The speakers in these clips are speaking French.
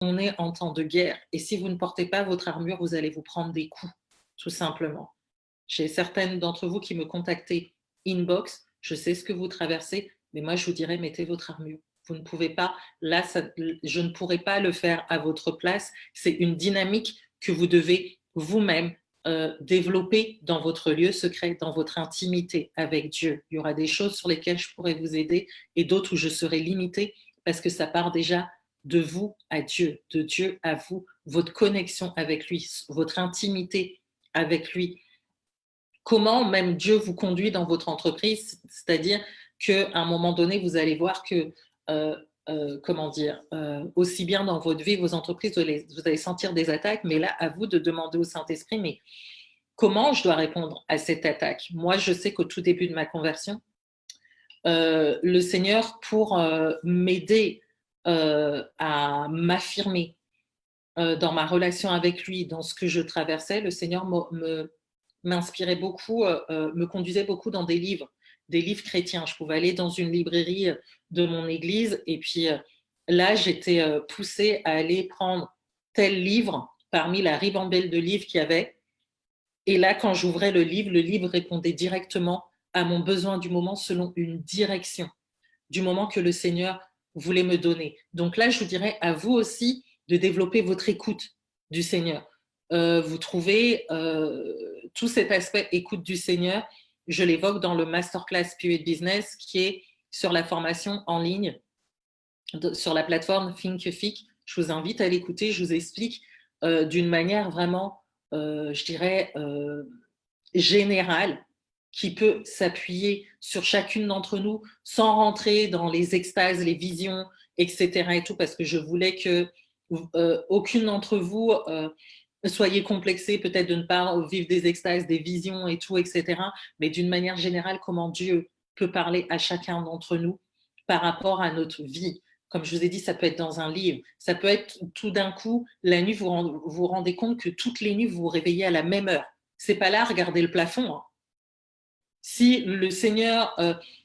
on est en temps de guerre. Et si vous ne portez pas votre armure, vous allez vous prendre des coups, tout simplement. J'ai certaines d'entre vous qui me contactaient inbox. Je sais ce que vous traversez, mais moi, je vous dirais, mettez votre armure. Vous ne pouvez pas, là, je ne pourrais pas le faire à votre place. C'est une dynamique que vous devez vous-même développer dans votre lieu secret, dans votre intimité avec Dieu. Il y aura des choses sur lesquelles je pourrais vous aider et d'autres où je serai limitée parce que ça part déjà de vous à Dieu, de Dieu à vous, votre connexion avec lui, votre intimité avec lui. Comment même Dieu vous conduit dans votre entreprise, c'est-à-dire qu'à un moment donné, vous allez voir que, aussi bien dans votre vie, vos entreprises, vous allez sentir des attaques, mais là, à vous de demander au Saint-Esprit, mais comment je dois répondre à cette attaque? Moi, je sais qu'au tout début de ma conversion, le Seigneur, pour m'aider à m'affirmer dans ma relation avec lui, dans ce que je traversais, le Seigneur m'inspirait beaucoup, me conduisait beaucoup dans des livres chrétiens. Je pouvais aller dans une librairie de mon église et puis là, j'étais poussée à aller prendre tel livre parmi la ribambelle de livres qu'il y avait. Et là, quand j'ouvrais le livre répondait directement à mon besoin du moment selon une direction du moment que le Seigneur voulait me donner. Donc là, je vous dirais à vous aussi de développer votre écoute du Seigneur. Vous trouvez tout cet aspect écoute du Seigneur, je l'évoque dans le Masterclass Spirit Business qui est sur la formation en ligne sur la plateforme Thinkific. Je vous invite à l'écouter, je vous explique d'une manière vraiment, je dirais, générale, qui peut s'appuyer sur chacune d'entre nous sans rentrer dans les extases, les visions, etc. et tout, parce que je voulais que aucune d'entre vous soyez complexé peut-être de ne pas vivre des extases, des visions et tout, etc. Mais d'une manière générale, comment Dieu peut parler à chacun d'entre nous par rapport à notre vie. Comme je vous ai dit, ça peut être dans un livre, ça peut être tout d'un coup, la nuit, vous rendez compte que toutes les nuits, vous vous réveillez à la même heure. C'est pas là, regardez le plafond. Hein. Si le Seigneur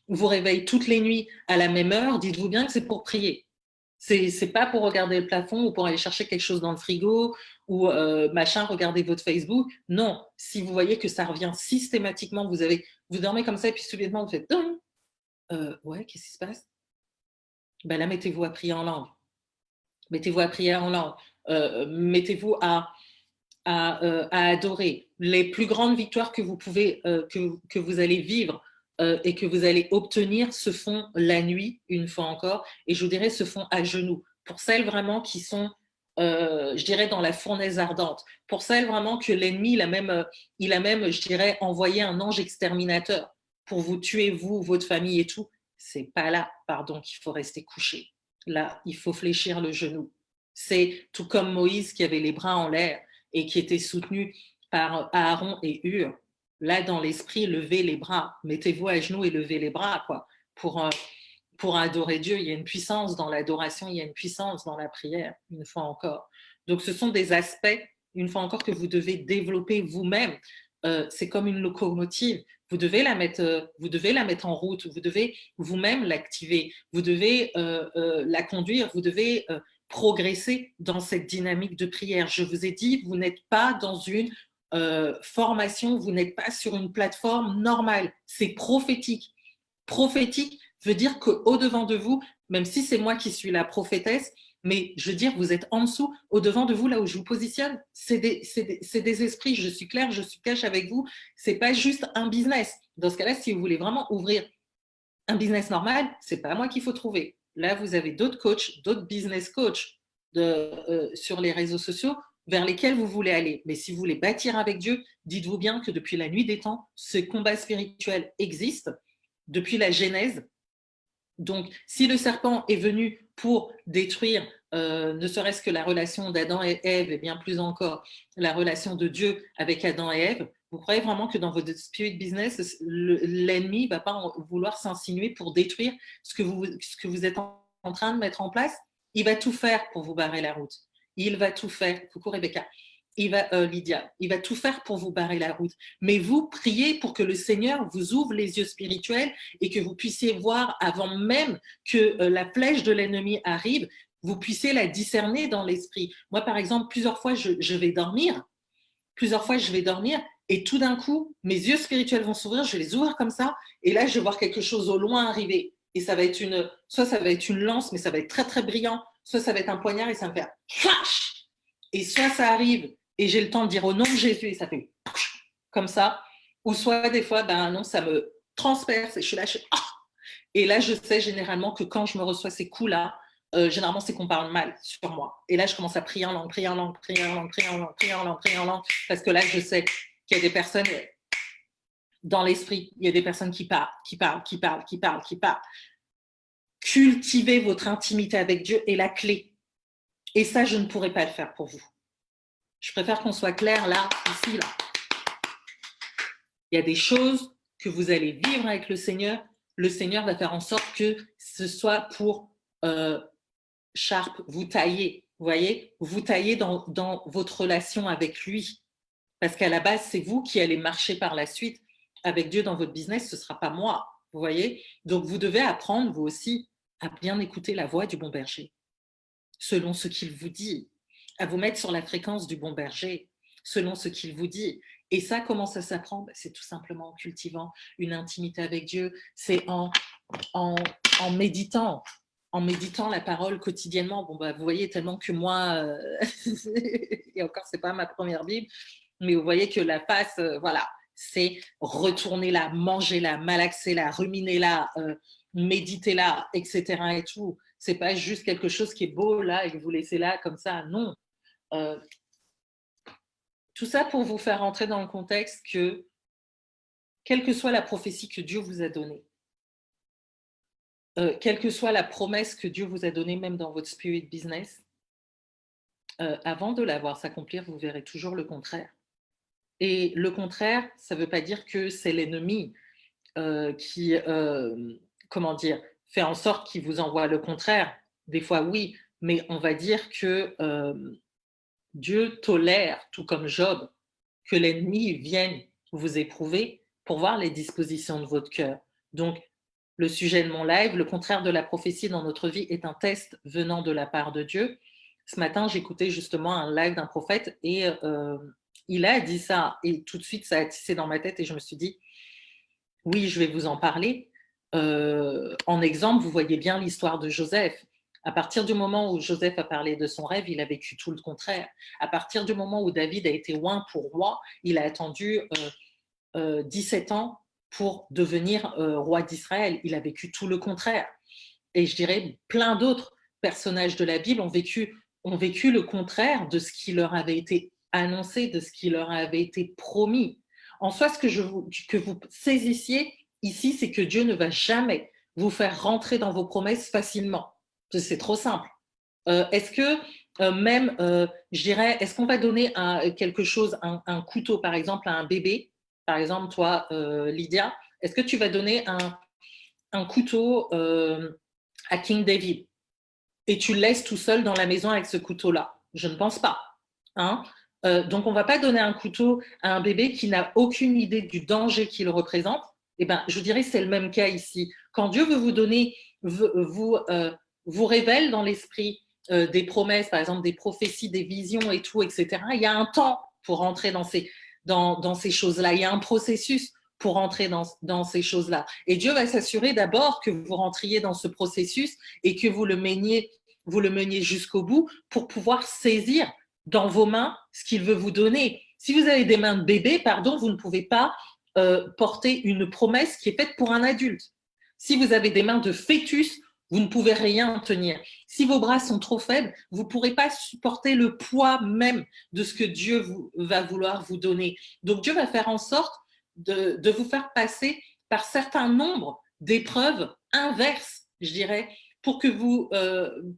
vous réveille toutes les nuits à la même heure, dites-vous bien que c'est pour prier. C'est pas pour regarder le plafond ou pour aller chercher quelque chose dans le frigo ou machin, regarder votre Facebook. Non, si vous voyez que ça revient systématiquement, vous dormez comme ça et puis soudainement vous faites ouais, qu'est-ce qui se passe? Ben là, mettez-vous à prier en langue. Mettez-vous à prier en langue. Mettez-vous à adorer. Les plus grandes victoires que vous pouvez, que vous allez vivre et que vous allez obtenir se font la nuit, une fois encore, et je vous dirais se font à genoux. Pour celles vraiment qui sont, je dirais, dans la fournaise ardente. Pour celles vraiment que l'ennemi, il a même, je dirais, envoyé un ange exterminateur pour vous tuer, vous, votre famille et tout. C'est pas là, pardon, qu'il faut rester couché. Là, il faut fléchir le genou. C'est tout comme Moïse qui avait les bras en l'air et qui était soutenu par Aaron et Hur. Là, dans l'esprit, levez les bras, mettez-vous à genoux et levez les bras, quoi, pour adorer Dieu. Il y a une puissance dans l'adoration, il y a une puissance dans la prière, une fois encore. Donc, ce sont des aspects, une fois encore, que vous devez développer vous-même. C'est comme une locomotive. Vous devez la mettre en route. Vous devez vous-même l'activer. Vous devez la conduire. Vous devez progresser dans cette dynamique de prière. Je vous ai dit, vous n'êtes pas dans une formation, vous n'êtes pas sur une plateforme normale. C'est prophétique. Prophétique veut dire qu'au-devant de vous, même si c'est moi qui suis la prophétesse, mais je veux dire, vous êtes en dessous, au-devant de vous, là où je vous positionne, c'est des esprits, je suis claire, je suis cash avec vous, c'est pas juste un business. Dans ce cas-là, si vous voulez vraiment ouvrir un business normal, c'est pas moi qu'il faut trouver. Là, vous avez d'autres coachs, d'autres business coachs sur les réseaux sociaux vers lesquels vous voulez aller. Mais si vous voulez bâtir avec Dieu, dites-vous bien que depuis la nuit des temps, ce combat spirituel existe depuis la Genèse. Donc, si le serpent est venu pour détruire ne serait-ce que la relation d'Adam et Ève, et bien plus encore la relation de Dieu avec Adam et Ève, vous croyez vraiment que dans votre spirit business, l'ennemi ne va pas vouloir s'insinuer pour détruire ce que vous êtes en train de mettre en place? Il va tout faire pour vous barrer la route. Il va tout faire. Coucou Rebecca. Lydia, il va tout faire pour vous barrer la route. Mais vous priez pour que le Seigneur vous ouvre les yeux spirituels et que vous puissiez voir avant même que la flèche de l'ennemi arrive, vous puissiez la discerner dans l'esprit. Moi, par exemple, plusieurs fois, je vais dormir, et tout d'un coup, mes yeux spirituels vont s'ouvrir, je vais les ouvrir comme ça, et là, je vais voir quelque chose au loin arriver. Et ça va être soit ça va être une lance, mais ça va être très, très brillant, soit ça va être un poignard et ça me fait flash. Et soit ça arrive, et j'ai le temps de dire au nom de Jésus, et ça fait comme ça. Ou soit des fois, ben non, ça me transperce, et je suis là, et là, je sais généralement que quand je me reçois ces coups-là, généralement, c'est qu'on parle mal sur moi. Et là, je commence à prier en langue, prier en langue, prier en langue, prier en langue, prier en langue, prier en langue, parce que là, je sais qu'il y a des personnes dans l'esprit, il y a des personnes qui parlent, qui parlent, qui parlent, qui parlent, qui parlent. Cultivez votre intimité avec Dieu est la clé. Et ça, je ne pourrais pas le faire pour vous. Je préfère qu'on soit clair là, ici, là. Il y a des choses que vous allez vivre avec le Seigneur. Le Seigneur va faire en sorte que ce soit pour sharp, vous tailler, vous voyez, vous tailler dans votre relation avec lui. Parce qu'à la base, c'est vous qui allez marcher par la suite avec Dieu dans votre business, ce ne sera pas moi, vous voyez. Donc, vous devez apprendre, vous aussi, à bien écouter la voix du bon berger, selon ce qu'il vous dit, à vous mettre sur la fréquence du bon berger, selon ce qu'il vous dit. Et ça, comment ça s'apprend? C'est tout simplement en cultivant une intimité avec Dieu, c'est en méditant, la parole quotidiennement. Bon, bah, vous voyez, tellement que moi, et encore, c'est pas ma première Bible, mais vous voyez que la passe, voilà, c'est retourner là, manger là, malaxer là, ruminer là, méditer là, etc. et tout. C'est pas juste quelque chose qui est beau là et que vous laissez là comme ça. Non. Tout ça pour vous faire entrer dans le contexte que, quelle que soit la prophétie que Dieu vous a donnée, quelle que soit la promesse que Dieu vous a donnée, même dans votre spirit business, avant de la voir s'accomplir, vous verrez toujours le contraire. Et le contraire, ça ne veut pas dire que c'est l'ennemi qui, comment dire, fait en sorte qu'il vous envoie le contraire. Des fois, oui, mais on va dire que Dieu tolère, tout comme Job, que l'ennemi vienne vous éprouver pour voir les dispositions de votre cœur. Donc, le sujet de mon live, le contraire de la prophétie dans notre vie, est un test venant de la part de Dieu. Ce matin, j'écoutais justement un live d'un prophète et il a dit ça. Et tout de suite, ça a tissé dans ma tête et je me suis dit, oui, je vais vous en parler. En exemple, vous voyez bien l'histoire de Joseph. À partir du moment où Joseph a parlé de son rêve, il a vécu tout le contraire. À partir du moment où David a été oint pour roi, il a attendu 17 ans pour devenir roi d'Israël. Il a vécu tout le contraire. Et je dirais, plein d'autres personnages de la Bible ont vécu le contraire de ce qui leur avait été annoncé, de ce qui leur avait été promis. En soi, ce que vous saisissiez ici, c'est que Dieu ne va jamais vous faire rentrer dans vos promesses facilement. C'est trop simple. Est-ce que même, je dirais, est-ce qu'on va donner quelque chose, un couteau par exemple à un bébé? Par exemple, toi, Lydia, est-ce que tu vas donner un couteau à King David et tu le laisses tout seul dans la maison avec ce couteau-là? Je ne pense pas. Hein. Donc, on ne va pas donner un couteau à un bébé qui n'a aucune idée du danger qu'il représente. Eh ben, je dirais que c'est le même cas ici. Quand Dieu veut vous donner, vous révèle dans l'esprit des promesses, par exemple des prophéties, des visions et tout, etc., il y a un temps pour rentrer dans ces choses-là. Il y a un processus pour entrer dans ces choses-là. Et Dieu va s'assurer d'abord que vous rentriez dans ce processus et que vous le meniez jusqu'au bout pour pouvoir saisir dans vos mains ce qu'il veut vous donner. Si vous avez des mains de bébé, pardon, vous ne pouvez pas porter une promesse qui est faite pour un adulte. Si vous avez des mains de fœtus, vous ne pouvez rien tenir. Si vos bras sont trop faibles, vous ne pourrez pas supporter le poids même de ce que Dieu va vouloir vous donner. Donc Dieu va faire en sorte de vous faire passer par certains nombres d'épreuves inverses, je dirais, pour que vous,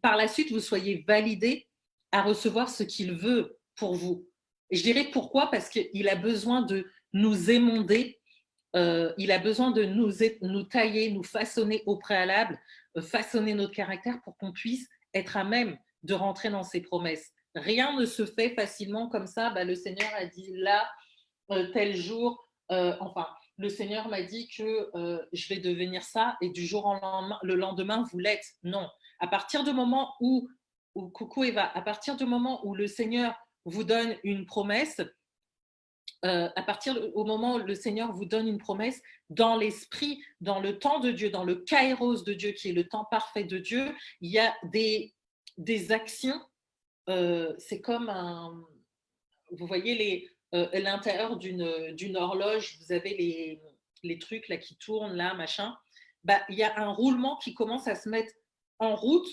par la suite, vous soyez validé à recevoir ce qu'il veut pour vous. Et je dirais pourquoi? Parce qu'il a besoin de nous émonder, il a besoin de nous tailler, nous façonner au préalable, façonner notre caractère pour qu'on puisse être à même de rentrer dans ses promesses. Rien ne se fait facilement comme ça. Bah, le Seigneur a dit là, tel jour, enfin, le Seigneur m'a dit que je vais devenir ça et du jour au lendemain, le lendemain, vous l'êtes. Non. À partir du moment où coucou Eva, à partir du moment où le Seigneur vous donne une promesse, au moment où le Seigneur vous donne une promesse, dans l'esprit, dans le temps de Dieu, dans le kairos de Dieu, qui est le temps parfait de Dieu, il y a des actions, c'est comme vous voyez l'intérieur d'une horloge, vous avez les trucs là qui tournent, là, machin, bah, il y a un roulement qui commence à se mettre en route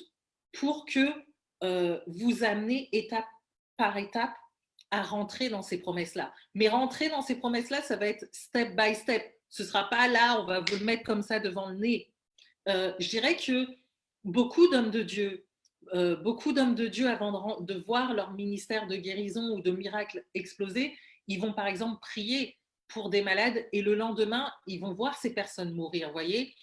pour que vous amenez étape par étape à rentrer dans ces promesses-là. Mais rentrer dans ces promesses-là, ça va être step by step. Ce ne sera pas là, on va vous le mettre comme ça devant le nez. Je dirais que beaucoup d'hommes de Dieu, avant de voir leur ministère de guérison ou de miracle exploser, ils vont par exemple prier pour des malades et le lendemain, ils vont voir ces personnes mourir. Vous voyez,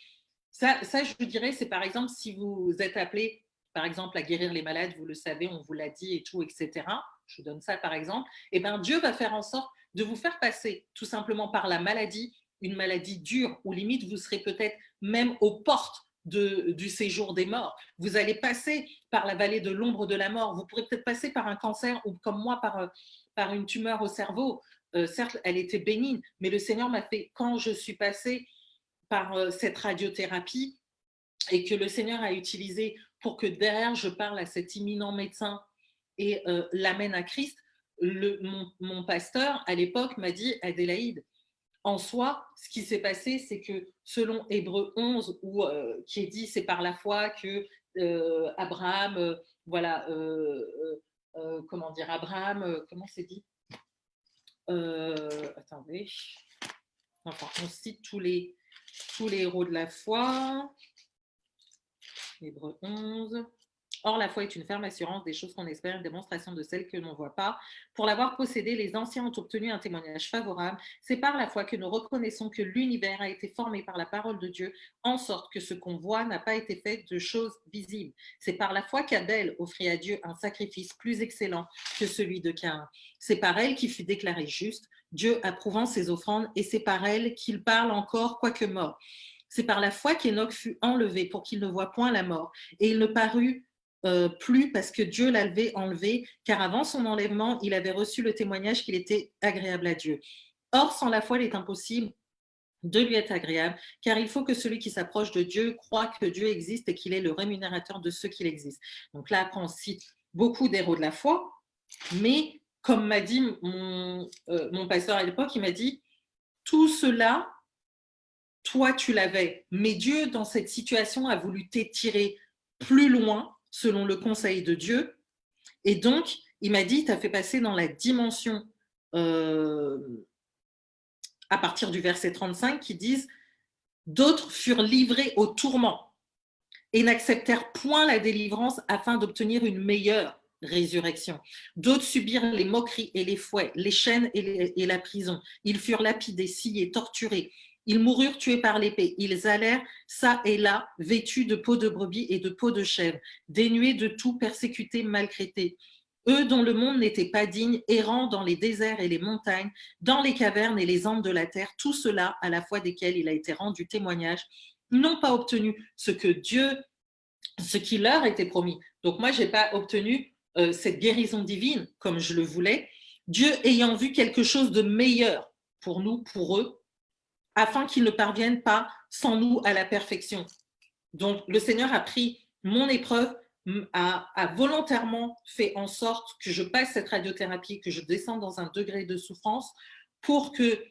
ça, je dirais, c'est par exemple si vous êtes appelé, par exemple, à guérir les malades, vous le savez, on vous l'a dit et tout, etc. Je donne ça par exemple. Et bien, Dieu va faire en sorte de vous faire passer tout simplement par la maladie, une maladie dure, ou limite, vous serez peut-être même aux portes du séjour des morts. Vous allez passer par la vallée de l'ombre de la mort. Vous pourrez peut-être passer par un cancer ou comme moi par une tumeur au cerveau. Certes, elle était bénigne, mais le Seigneur m'a fait, quand je suis passée par cette radiothérapie et que le Seigneur a utilisé pour que derrière je parle à cet imminent médecin et l'amène à Christ, mon pasteur à l'époque m'a dit, Adélaïde, en soi, ce qui s'est passé, c'est que selon Hébreux 11, qui est dit, c'est par la foi que Abraham, voilà, comment dire, Abraham, comment c'est dit attendez, enfin, on cite tous les héros de la foi. Hébreux 11. Or, la foi est une ferme assurance des choses qu'on espère, une démonstration de celles que l'on ne voit pas. Pour l'avoir possédé, les anciens ont obtenu un témoignage favorable. C'est par la foi que nous reconnaissons que l'univers a été formé par la parole de Dieu, en sorte que ce qu'on voit n'a pas été fait de choses visibles. C'est par la foi qu'Abel offrit à Dieu un sacrifice plus excellent que celui de Caïn. C'est par elle qu'il fut déclaré juste, Dieu approuvant ses offrandes, et c'est par elle qu'il parle encore, quoique mort. C'est par la foi qu'Enoch fut enlevé pour qu'il ne voie point la mort, et il ne parut plus parce que Dieu l'avait enlevé, car avant son enlèvement, il avait reçu le témoignage qu'il était agréable à Dieu. Or, sans la foi, il est impossible de lui être agréable, car il faut que celui qui s'approche de Dieu croit que Dieu existe et qu'il est le rémunérateur de ceux qui l'existent. Donc là, après, on cite beaucoup d'héros de la foi, mais comme m'a dit mon pasteur à l'époque, il m'a dit, tout cela, toi, tu l'avais, mais Dieu, dans cette situation, a voulu t'étirer plus loin, selon le conseil de Dieu. Et donc, il m'a dit, tu as fait passer dans la dimension, à partir du verset 35, qui disent, d'autres furent livrés au tourment et n'acceptèrent point la délivrance afin d'obtenir une meilleure résurrection. D'autres subirent les moqueries et les fouets, les chaînes et la prison. Ils furent lapidés, sciés, torturés. Ils moururent tués par l'épée. Ils allèrent çà et là, vêtus de peau de brebis et de peau de chèvre, dénués de tout, persécutés, maltraités. Eux dont le monde n'était pas digne, errant dans les déserts et les montagnes, dans les cavernes et les andes de la terre, tout cela, à la fois desquels il a été rendu témoignage, n'ont pas obtenu ce qui leur était promis. Donc moi, je n'ai pas obtenu cette guérison divine comme je le voulais, Dieu ayant vu quelque chose de meilleur pour nous, pour eux, afin qu'ils ne parviennent pas sans nous à la perfection. Donc, le Seigneur a pris mon épreuve, a volontairement fait en sorte que je passe cette radiothérapie, que je descende dans un degré de souffrance pour que,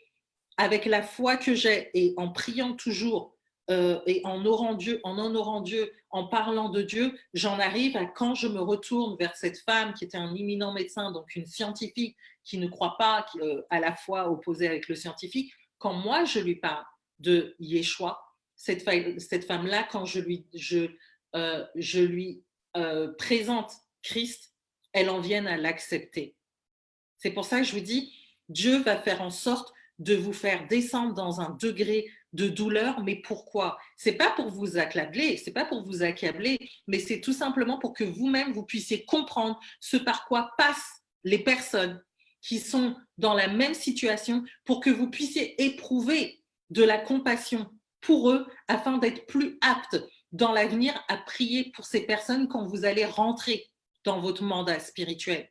avec la foi que j'ai et en priant toujours et en honorant Dieu, en parlant de Dieu, j'en arrive à quand je me retourne vers cette femme qui était un imminent médecin, donc une scientifique qui ne croit pas à la foi opposée avec le scientifique, quand moi je lui parle de Yeshua, cette femme-là, quand je lui présente Christ, elle en vient à l'accepter. C'est pour ça que je vous dis, Dieu va faire en sorte de vous faire descendre dans un degré de douleur, mais pourquoi? C'est pas pour vous accabler, c'est pas pour vous accabler, mais c'est tout simplement pour que vous-même vous puissiez comprendre ce par quoi passent les personnes qui sont dans la même situation, pour que vous puissiez éprouver de la compassion pour eux, afin d'être plus aptes dans l'avenir à prier pour ces personnes quand vous allez rentrer dans votre mandat spirituel.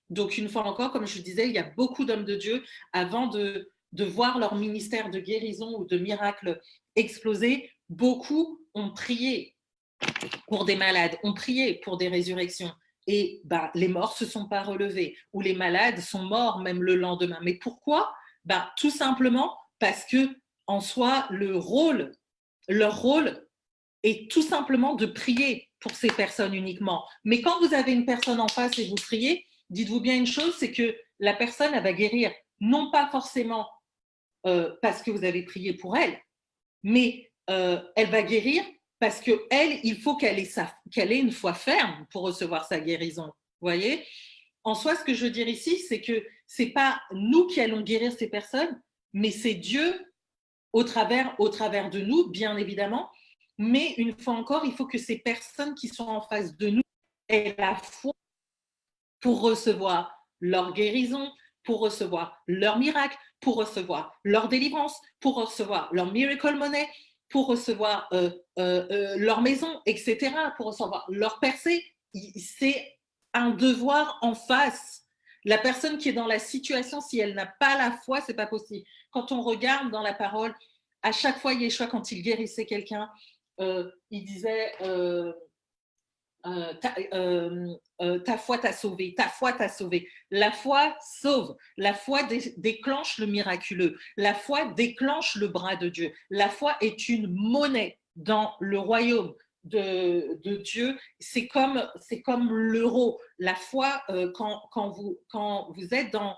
Donc, une fois encore, comme je disais, il y a beaucoup d'hommes de Dieu, avant de voir leur ministère de guérison ou de miracle exploser, beaucoup ont prié pour des malades, ont prié pour des résurrections. Et les morts ne se sont pas relevés, ou les malades sont morts même le lendemain. Mais pourquoi? Tout simplement parce que, en soi, leur rôle est tout simplement de prier pour ces personnes uniquement. Mais quand vous avez une personne en face et vous priez, dites-vous bien une chose, c'est que la personne, elle va guérir, non pas forcément parce que vous avez prié pour elle, mais elle va guérir parce qu'elle, il faut qu'elle ait une foi ferme pour recevoir sa guérison. Vous voyez? En soi, ce que je veux dire ici, c'est que ce n'est pas nous qui allons guérir ces personnes, mais c'est Dieu au travers de nous, bien évidemment. Mais une fois encore, il faut que ces personnes qui sont en face de nous aient la foi pour recevoir leur guérison, pour recevoir leur miracle, pour recevoir leur délivrance, pour recevoir leur miracle money, pour recevoir leur maison, etc., pour recevoir leur percée. C'est un devoir en face. La personne qui est dans la situation, si elle n'a pas la foi, c'est pas possible. Quand on regarde dans la parole, à chaque fois, Yeshua, quand il guérissait quelqu'un, il disait ta foi t'a sauvé, ta foi t'a sauvé. La foi sauve, la foi déclenche le miraculeux, la foi déclenche le bras de Dieu. La foi est une monnaie dans le royaume de Dieu. C'est comme l'euro. La foi, quand vous êtes dans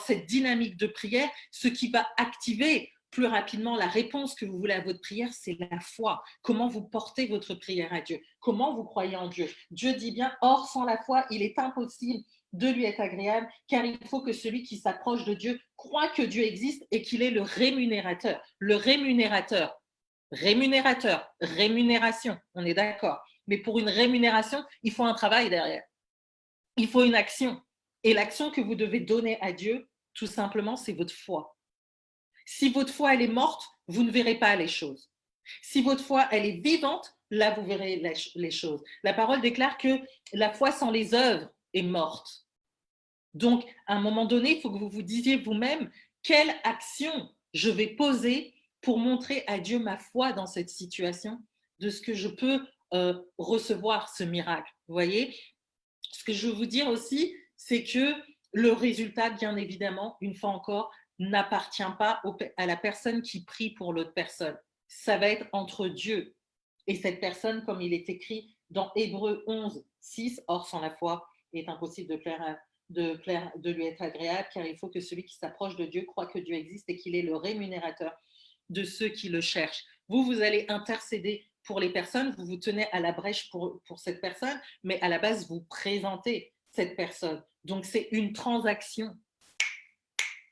cette dynamique de prière, ce qui va activer plus rapidement la réponse que vous voulez à votre prière, c'est la foi. Comment vous portez votre prière à Dieu? Comment vous croyez en Dieu? Dieu dit bien, or sans la foi, il est impossible de lui être agréable, car il faut que celui qui s'approche de Dieu croit que Dieu existe et qu'il est le rémunérateur. Le rémunérateur. Rémunération, on est d'accord. Mais pour une rémunération, il faut un travail derrière. Il faut une action. Et l'action que vous devez donner à Dieu, tout simplement, c'est votre foi. Si votre foi, elle est morte, vous ne verrez pas les choses. Si votre foi, elle est vivante, là, vous verrez les choses. La parole déclare que la foi sans les œuvres est morte. Donc, à un moment donné, il faut que vous vous disiez vous-même quelle action je vais poser pour montrer à Dieu ma foi dans cette situation, de ce que je peux recevoir ce miracle. Vous voyez? Ce que je veux vous dire aussi, c'est que le résultat, bien évidemment, une fois encore, n'appartient pas à la personne qui prie pour l'autre personne. Ça va être entre Dieu et cette personne, comme il est écrit dans Hébreux 11, 6. Or, sans la foi, il est impossible de lui être agréable, car il faut que celui qui s'approche de Dieu croit que Dieu existe et qu'il est le rémunérateur de ceux qui le cherchent. Vous allez intercéder pour les personnes, vous vous tenez à la brèche pour cette personne, mais à la base, vous présentez cette personne. Donc, c'est une transaction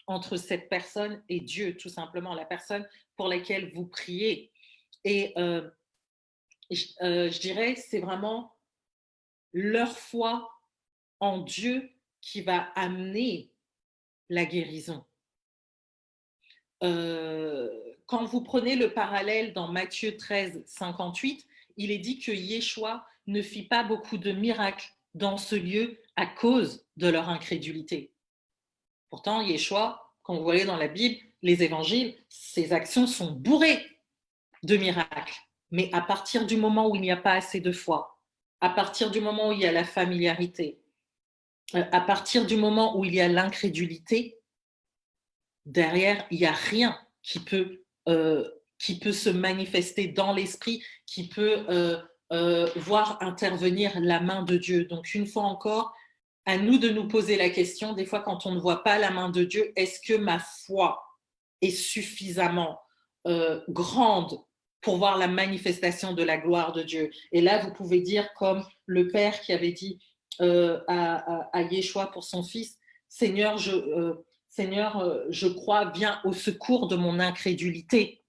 entre cette personne et Dieu, tout simplement, la personne pour laquelle vous priez. Et je dirais, c'est vraiment leur foi en Dieu qui va amener la guérison. Quand vous prenez le parallèle dans Matthieu 13, 58, il est dit que Yeshua ne fit pas beaucoup de miracles dans ce lieu à cause de leur incrédulité. Pourtant, Yeshua, quand vous voyez dans la Bible, les évangiles, ses actions sont bourrées de miracles. Mais à partir du moment où il n'y a pas assez de foi, à partir du moment où il y a la familiarité, à partir du moment où il y a l'incrédulité, derrière, il n'y a rien qui peut se manifester dans l'esprit, qui peut voir intervenir la main de Dieu. Donc, une fois encore, à nous de nous poser la question, des fois quand on ne voit pas la main de Dieu, est-ce que ma foi est suffisamment grande pour voir la manifestation de la gloire de Dieu? Et là, vous pouvez dire comme le Père qui avait dit à Yeshua pour son fils, Seigneur, je crois, viens au secours de mon incrédulité.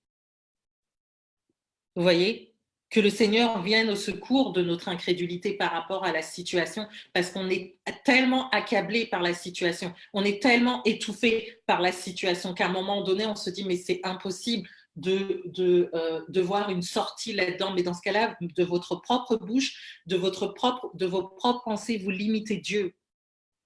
Vous voyez? Que le Seigneur vienne au secours de notre incrédulité par rapport à la situation, parce qu'on est tellement accablé par la situation, on est tellement étouffé par la situation qu'à un moment donné, on se dit, mais c'est impossible de voir une sortie là-dedans, mais dans ce cas-là, de votre propre bouche, de vos propres pensées, vous limitez Dieu.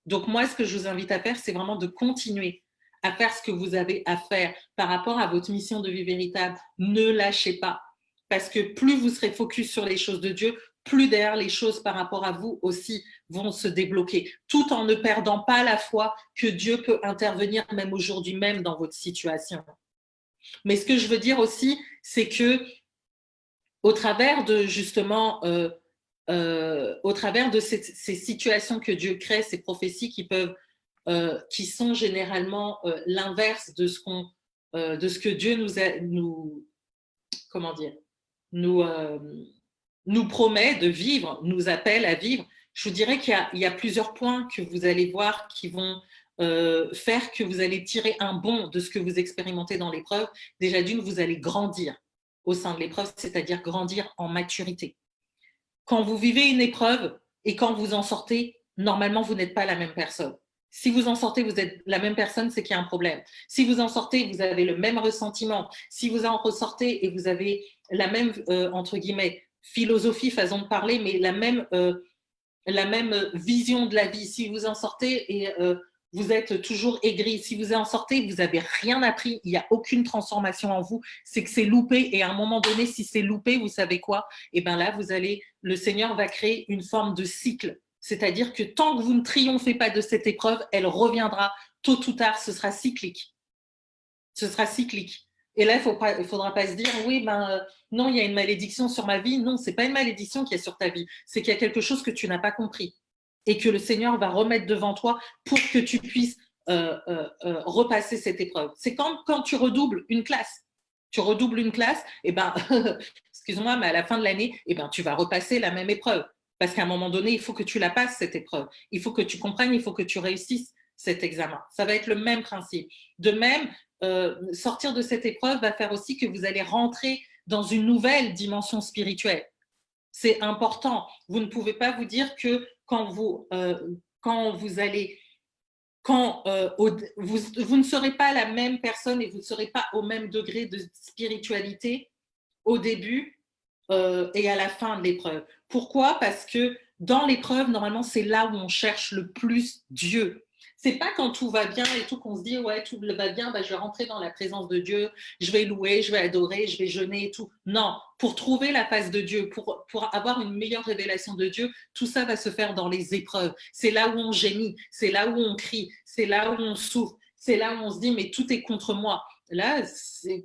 Donc moi, ce que je vous invite à faire, c'est vraiment de continuer à faire ce que vous avez à faire par rapport à votre mission de vie véritable. Ne lâchez pas, parce que plus vous serez focus sur les choses de Dieu, plus derrière les choses par rapport à vous aussi vont se débloquer, tout en ne perdant pas la foi que Dieu peut intervenir même aujourd'hui même dans votre situation. Mais ce que je veux dire aussi, c'est que au travers de justement, au travers de ces situations que Dieu crée, ces prophéties qui sont généralement l'inverse de de ce que Dieu comment dire, nous, nous promet de vivre, nous appelle à vivre. Je vous dirais qu'il y a plusieurs points que vous allez voir qui vont faire que vous allez tirer un bond de ce que vous expérimentez dans l'épreuve. Déjà d'une, vous allez grandir au sein de l'épreuve, c'est-à-dire grandir en maturité. Quand vous vivez une épreuve et quand vous en sortez, normalement, vous n'êtes pas la même personne. Si vous en sortez, vous êtes la même personne, c'est qu'il y a un problème. Si vous en sortez, vous avez le même ressentiment. Si vous en ressortez et vous avez la même, entre guillemets, philosophie, façon de parler, mais la même vision de la vie. Si vous en sortez et vous êtes toujours aigri, si vous en sortez, vous n'avez rien appris, il n'y a aucune transformation en vous, c'est que c'est loupé. Et à un moment donné, si c'est loupé, vous savez quoi? Et bien là, le Seigneur va créer une forme de cycle. C'est-à-dire que tant que vous ne triomphez pas de cette épreuve, elle reviendra tôt ou tard, ce sera cyclique. Ce sera cyclique. Et là, il ne faudra pas se dire, oui, non, il y a une malédiction sur ma vie. Non, ce n'est pas une malédiction qui est sur ta vie. C'est qu'il y a quelque chose que tu n'as pas compris et que le Seigneur va remettre devant toi pour que tu puisses repasser cette épreuve. C'est quand tu redoubles une classe. Tu redoubles une classe, et ben, excuse-moi, mais à la fin de l'année, et ben, tu vas repasser la même épreuve. Parce qu'à un moment donné, il faut que tu la passes, cette épreuve. Il faut que tu comprennes, il faut que tu réussisses cet examen. Ça va être le même principe. De même, sortir de cette épreuve va faire aussi que vous allez rentrer dans une nouvelle dimension spirituelle. C'est important. Vous ne pouvez pas vous dire que vous ne serez pas la même personne et vous ne serez pas au même degré de spiritualité au début et à la fin de l'épreuve. Pourquoi? Parce que dans l'épreuve, normalement, c'est là où on cherche le plus Dieu. C'est pas quand tout va bien et tout qu'on se dit ouais, tout va bien, je vais rentrer dans la présence de Dieu, je vais louer, je vais adorer, je vais jeûner et tout. Non, pour trouver la face de Dieu, pour avoir une meilleure révélation de Dieu, tout ça va se faire dans les épreuves. C'est là où on gémit, c'est là où on crie, c'est là où on souffre, c'est là où on se dit mais tout est contre moi. Là,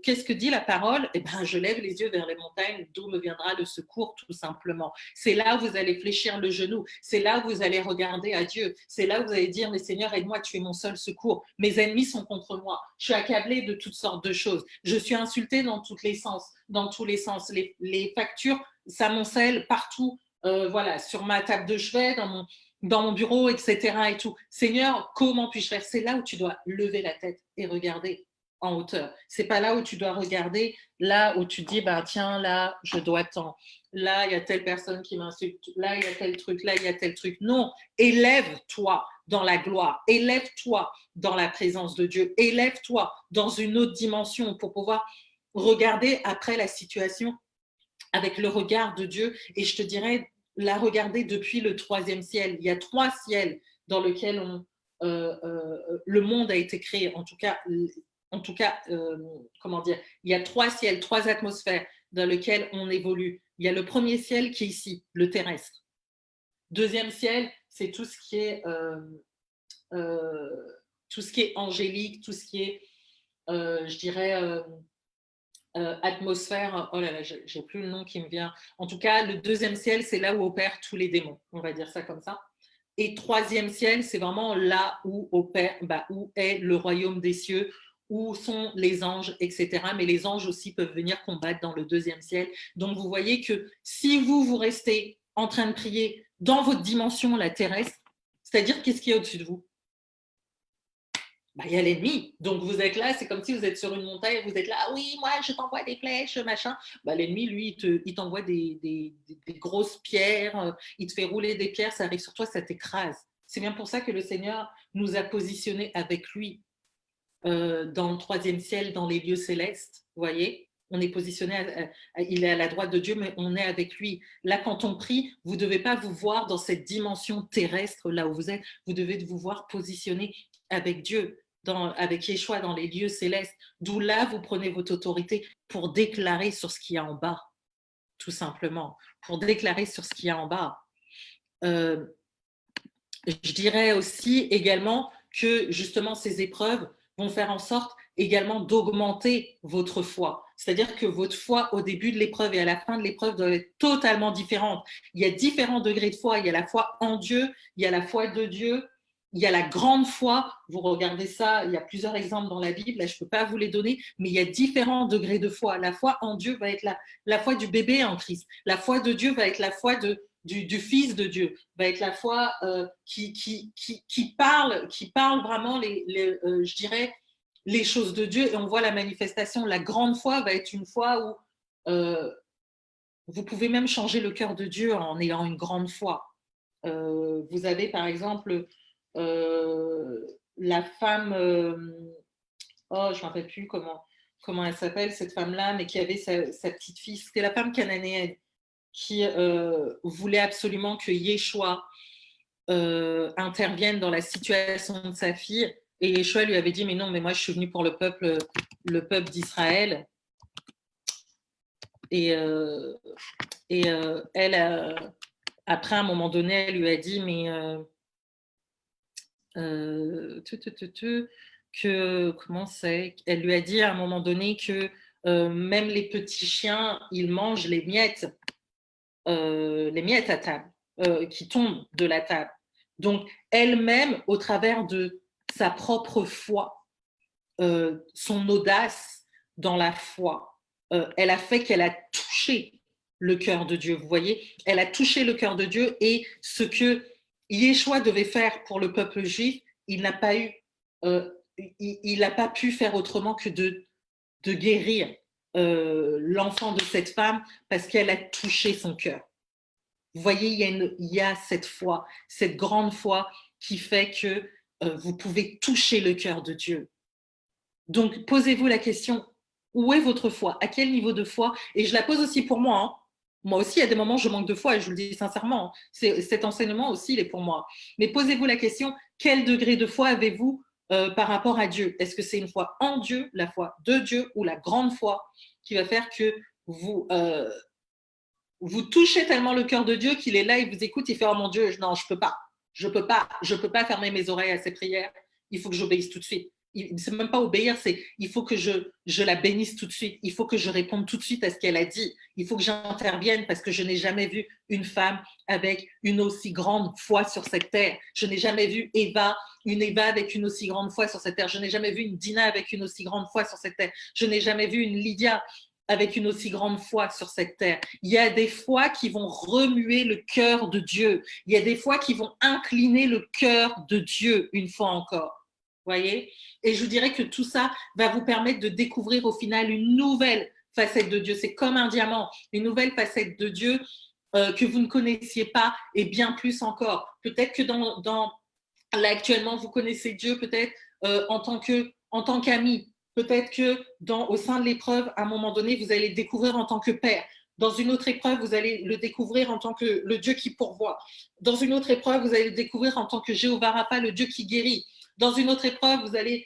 qu'est-ce que dit la parole? Eh bien, je lève les yeux vers les montagnes, d'où me viendra le secours, tout simplement. C'est là où vous allez fléchir le genou. C'est là où vous allez regarder à Dieu. C'est là où vous allez dire, mais Seigneur, aide-moi, tu es mon seul secours. Mes ennemis sont contre moi. Je suis accablé de toutes sortes de choses. Je suis insulté dans tous les sens. Dans tous les sens. Les factures s'amoncellent partout. Voilà, sur ma table de chevet, dans mon bureau, etc. Et tout. Seigneur, comment puis-je faire? C'est là où tu dois lever la tête et regarder en hauteur. C'est pas là où tu dois regarder, là où tu dis, tiens, là, je dois tant. Là, il y a telle personne qui m'insulte. Là, il y a tel truc. Là, il y a tel truc. Non, élève-toi dans la gloire. Élève-toi dans la présence de Dieu. Élève-toi dans une autre dimension pour pouvoir regarder après la situation avec le regard de Dieu. Et je te dirais, la regarder depuis le 3e ciel. Il y a 3 ciels dans lesquels le monde a été créé. En tout cas, comment dire, il y a 3 ciels, 3 atmosphères dans lesquelles on évolue. Il y a le premier ciel qui est ici, le terrestre. Deuxième ciel, c'est tout ce qui est angélique, tout ce qui est, je dirais, atmosphère. Oh là là, j'ai plus le nom qui me vient. En tout cas, le deuxième ciel, c'est là où opèrent tous les démons. On va dire ça comme ça. Et 3e ciel, c'est vraiment là où où est le royaume des cieux, où sont les anges, etc. Mais les anges aussi peuvent venir combattre dans le 2e ciel. Donc, vous voyez que si vous restez en train de prier dans votre dimension, la terrestre, c'est-à-dire qu'est-ce qu'il y a au-dessus de vous? Il y a l'ennemi. Donc, vous êtes là, c'est comme si vous êtes sur une montagne, vous êtes là, ah oui, moi, je t'envoie des flèches, machin. L'ennemi, lui, il t'envoie des grosses pierres, il te fait rouler des pierres, ça arrive sur toi, ça t'écrase. C'est bien pour ça que le Seigneur nous a positionnés avec lui dans le 3e ciel, dans les lieux célestes, vous voyez. On est positionné, il est à la droite de Dieu, mais on est avec lui. Là, quand on prie, vous ne devez pas vous voir dans cette dimension terrestre, là où vous êtes. Vous devez vous voir positionné avec Dieu, avec Yeshua dans les lieux célestes. D'où là, vous prenez votre autorité pour déclarer sur ce qu'il y a en bas, tout simplement. Pour déclarer sur ce qu'il y a en bas. Je dirais aussi également que justement ces épreuves vont faire en sorte également d'augmenter votre foi. C'est-à-dire que votre foi au début de l'épreuve et à la fin de l'épreuve doit être totalement différente. Il y a différents degrés de foi. Il y a la foi en Dieu, il y a la foi de Dieu, il y a la grande foi. Vous regardez ça, il y a plusieurs exemples dans la Bible. Là, je ne peux pas vous les donner, mais il y a différents degrés de foi. La foi en Dieu va être la foi du bébé en Christ. La foi de Dieu va être la foi du Fils de Dieu, va être la foi qui parle vraiment je dirais, les choses de Dieu, et on voit la manifestation. La grande foi va être une foi où vous pouvez même changer le cœur de Dieu en ayant une grande foi. Vous avez par exemple la femme, je ne me rappelle plus comment elle s'appelle, cette femme-là, mais qui avait sa petite fille, c'était la femme cananéenne, qui voulait absolument que Yeshua intervienne dans la situation de sa fille. Et Yeshua lui avait dit, mais non, mais moi je suis venu pour le peuple d'Israël. Et elle, après, à un moment donné, elle lui a dit, mais comment c'est? Elle lui a dit à un moment donné que même les petits chiens, ils mangent les miettes à table, qui tombent de la table. Donc, elle-même, au travers de sa propre foi, son audace dans la foi, elle a fait qu'elle a touché le cœur de Dieu. Vous voyez, elle a touché le cœur de Dieu, et ce que Yeshua devait faire pour le peuple juif, il n'a pas pu faire autrement que de guérir l'enfant de cette femme, parce qu'elle a touché son cœur. Vous voyez, il y a cette foi, cette grande foi qui fait que vous pouvez toucher le cœur de Dieu. Donc, posez-vous la question, où est votre foi? À quel niveau de foi? Et je la pose aussi pour moi. Hein. Moi aussi, il y a des moments où je manque de foi, et je vous le dis sincèrement. Cet enseignement aussi, il est pour moi. Mais posez-vous la question, quel degré de foi avez-vous par rapport à Dieu? Est-ce que c'est une foi en Dieu, la foi de Dieu, ou la grande foi qui va faire que vous touchez tellement le cœur de Dieu qu'il est là, il vous écoute, il fait « Oh mon Dieu, non, je peux pas fermer mes oreilles à ses prières, il faut que j'obéisse tout de suite. » C'est même pas obéir, c'est il faut que je la bénisse tout de suite, il faut que je réponde tout de suite à ce qu'elle a dit, il faut que j'intervienne, parce que je n'ai jamais vu une femme avec une aussi grande foi sur cette terre. Je n'ai jamais vu une Eva avec une aussi grande foi sur cette terre. Je n'ai jamais vu une Dina avec une aussi grande foi sur cette terre. Je n'ai jamais vu une Lydia avec une aussi grande foi sur cette terre. Il y a des fois qui vont remuer le cœur de Dieu. Il y a des fois qui vont incliner le cœur de Dieu une fois encore. Voyez? Et je vous dirais que tout ça va vous permettre de découvrir au final une nouvelle facette de Dieu. C'est comme un diamant, une nouvelle facette de Dieu que vous ne connaissiez pas, et bien plus encore. Peut-être que là actuellement vous connaissez Dieu peut-être en tant qu'ami. Peut-être que au sein de l'épreuve, à un moment donné, vous allez le découvrir en tant que père. Dans une autre épreuve, vous allez le découvrir en tant que le Dieu qui pourvoit. Dans une autre épreuve, vous allez le découvrir en tant que Jéhovah Rapha, le Dieu qui guérit. Dans une autre épreuve, vous allez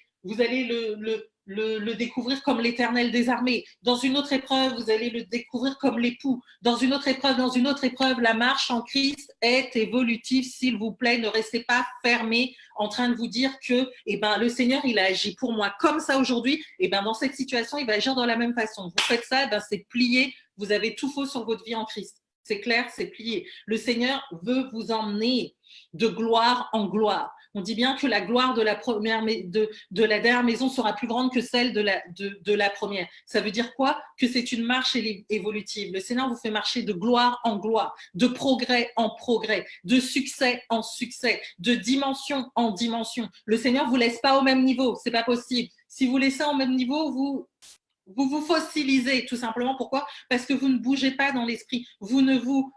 le découvrir comme l'Éternel des armées. Dans une autre épreuve, vous allez le découvrir comme l'époux. Dans une autre épreuve, la marche en Christ est évolutive, s'il vous plaît. Ne restez pas fermés en train de vous dire que le Seigneur, il a agi pour moi comme ça aujourd'hui. Dans cette situation, il va agir de la même façon. Vous faites ça, c'est plié. Vous avez tout faux sur votre vie en Christ. C'est clair, c'est plié. Le Seigneur veut vous emmener de gloire en gloire. On dit bien que la gloire de la dernière maison sera plus grande que celle de la première. Ça veut dire quoi? Que c'est une marche évolutive. Le Seigneur vous fait marcher de gloire en gloire, de progrès en progrès, de succès en succès, de dimension en dimension. Le Seigneur ne vous laisse pas au même niveau. Ce n'est pas possible. Si vous laissez au même niveau, vous fossilisez, tout simplement. Pourquoi? Parce que vous ne bougez pas dans l'esprit. Vous ne vous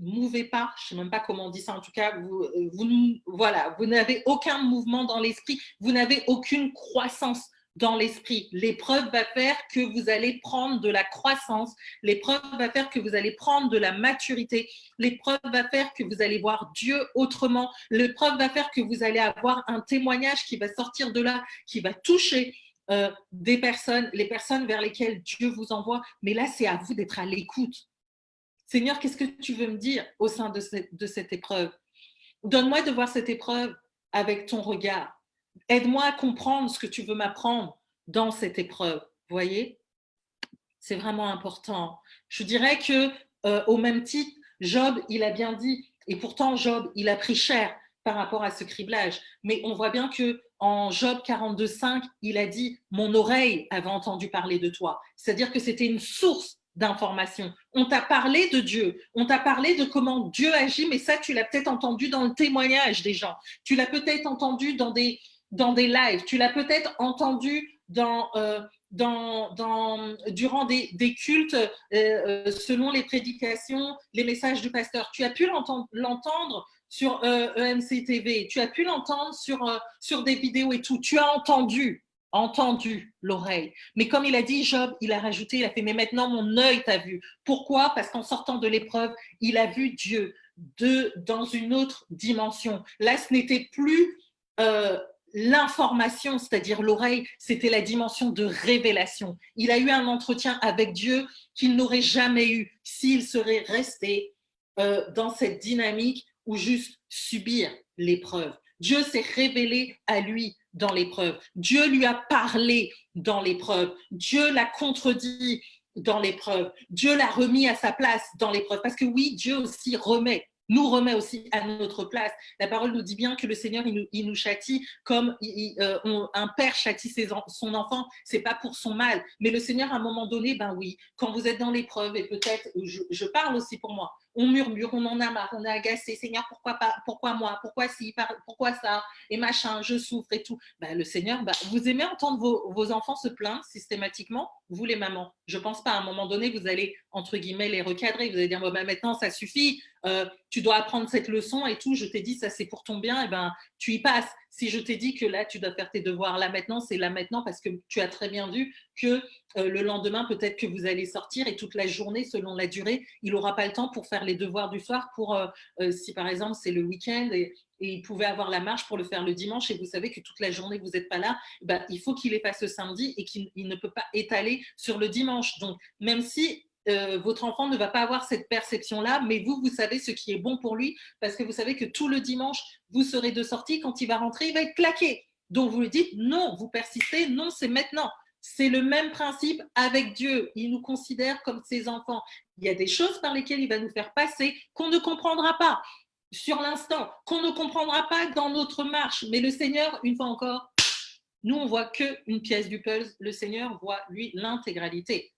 mouvez pas, je ne sais même pas comment on dit ça, en tout cas, vous n'avez aucun mouvement dans l'esprit, vous n'avez aucune croissance dans l'esprit. L'épreuve va faire que vous allez prendre de la croissance. L'épreuve va faire que vous allez prendre de la maturité. L'épreuve va faire que vous allez voir Dieu autrement. L'épreuve va faire que vous allez avoir un témoignage qui va sortir de là, qui va toucher des personnes, les personnes vers lesquelles Dieu vous envoie. Mais là, c'est à vous d'être à l'écoute. Seigneur, qu'est-ce que tu veux me dire au sein de cette épreuve? Donne-moi de voir cette épreuve avec ton regard. Aide-moi à comprendre ce que tu veux m'apprendre dans cette épreuve. Vous voyez? C'est vraiment important. Je dirais que au même titre, Job, il a bien dit, et pourtant Job, il a pris cher par rapport à ce criblage. Mais on voit bien que en Job 42,5, il a dit mon oreille avait entendu parler de toi. C'est-à-dire que c'était une source d'information. On t'a parlé de Dieu, on t'a parlé de comment Dieu agit, mais ça, tu l'as peut-être entendu dans le témoignage des gens. Tu l'as peut-être entendu dans des lives, tu l'as peut-être entendu durant des cultes, selon les prédications, les messages du pasteur. Tu as pu l'entendre sur EMC TV, tu as pu l'entendre sur des vidéos et tout. Tu as entendu l'oreille. Mais comme il a dit, Job, il a rajouté, il a fait, mais maintenant mon œil t'a vu. Pourquoi? Parce qu'en sortant de l'épreuve, il a vu Dieu dans une autre dimension. Là, ce n'était plus l'information, c'est-à-dire l'oreille, c'était la dimension de révélation. Il a eu un entretien avec Dieu qu'il n'aurait jamais eu s'il serait resté dans cette dynamique ou juste subir l'épreuve. Dieu s'est révélé à lui dans l'épreuve. Dieu lui a parlé dans l'épreuve. Dieu l'a contredit dans l'épreuve. Dieu l'a remis à sa place dans l'épreuve. Parce que oui, Dieu aussi nous remet aussi à notre place. La parole nous dit bien que le Seigneur, il nous châtie comme un père châtie son enfant. C'est pas pour son mal. Mais le Seigneur, à un moment donné, ben oui, quand vous êtes dans l'épreuve, et peut-être, je parle aussi pour moi, on murmure, on en a marre, on est agacé. Seigneur, pourquoi pas, pourquoi moi, pourquoi si, pourquoi ça, et machin, je souffre et tout. Ben, le Seigneur, vous aimez entendre vos enfants se plaindre systématiquement, vous les mamans. Je pense pas, à un moment donné, vous allez, entre guillemets, les recadrer. Vous allez dire, bon, ben, maintenant, ça suffit. Tu dois apprendre cette leçon et tout, je t'ai dit ça c'est pour ton bien, et ben tu y passes. Si je t'ai dit que là tu dois faire tes devoirs là maintenant, c'est là maintenant parce que tu as très bien vu que le lendemain peut-être que vous allez sortir et toute la journée selon la durée, il n'aura pas le temps pour faire les devoirs du soir pour si par exemple c'est le week-end et il pouvait avoir la marche pour le faire le dimanche et vous savez que toute la journée vous n'êtes pas là, ben, il faut qu'il ait pas ce samedi et qu'il ne peut pas étaler sur le dimanche. Donc même si votre enfant ne va pas avoir cette perception-là, mais vous savez ce qui est bon pour lui, parce que vous savez que tout le dimanche, vous serez de sortie, quand il va rentrer, il va être claqué. Donc vous lui dites non, vous persistez, non, c'est maintenant. C'est le même principe avec Dieu. Il nous considère comme ses enfants. Il y a des choses par lesquelles il va nous faire passer qu'on ne comprendra pas sur l'instant, qu'on ne comprendra pas dans notre marche. Mais le Seigneur, une fois encore, nous, on voit qu'une pièce du puzzle. Le Seigneur voit, lui, l'intégralité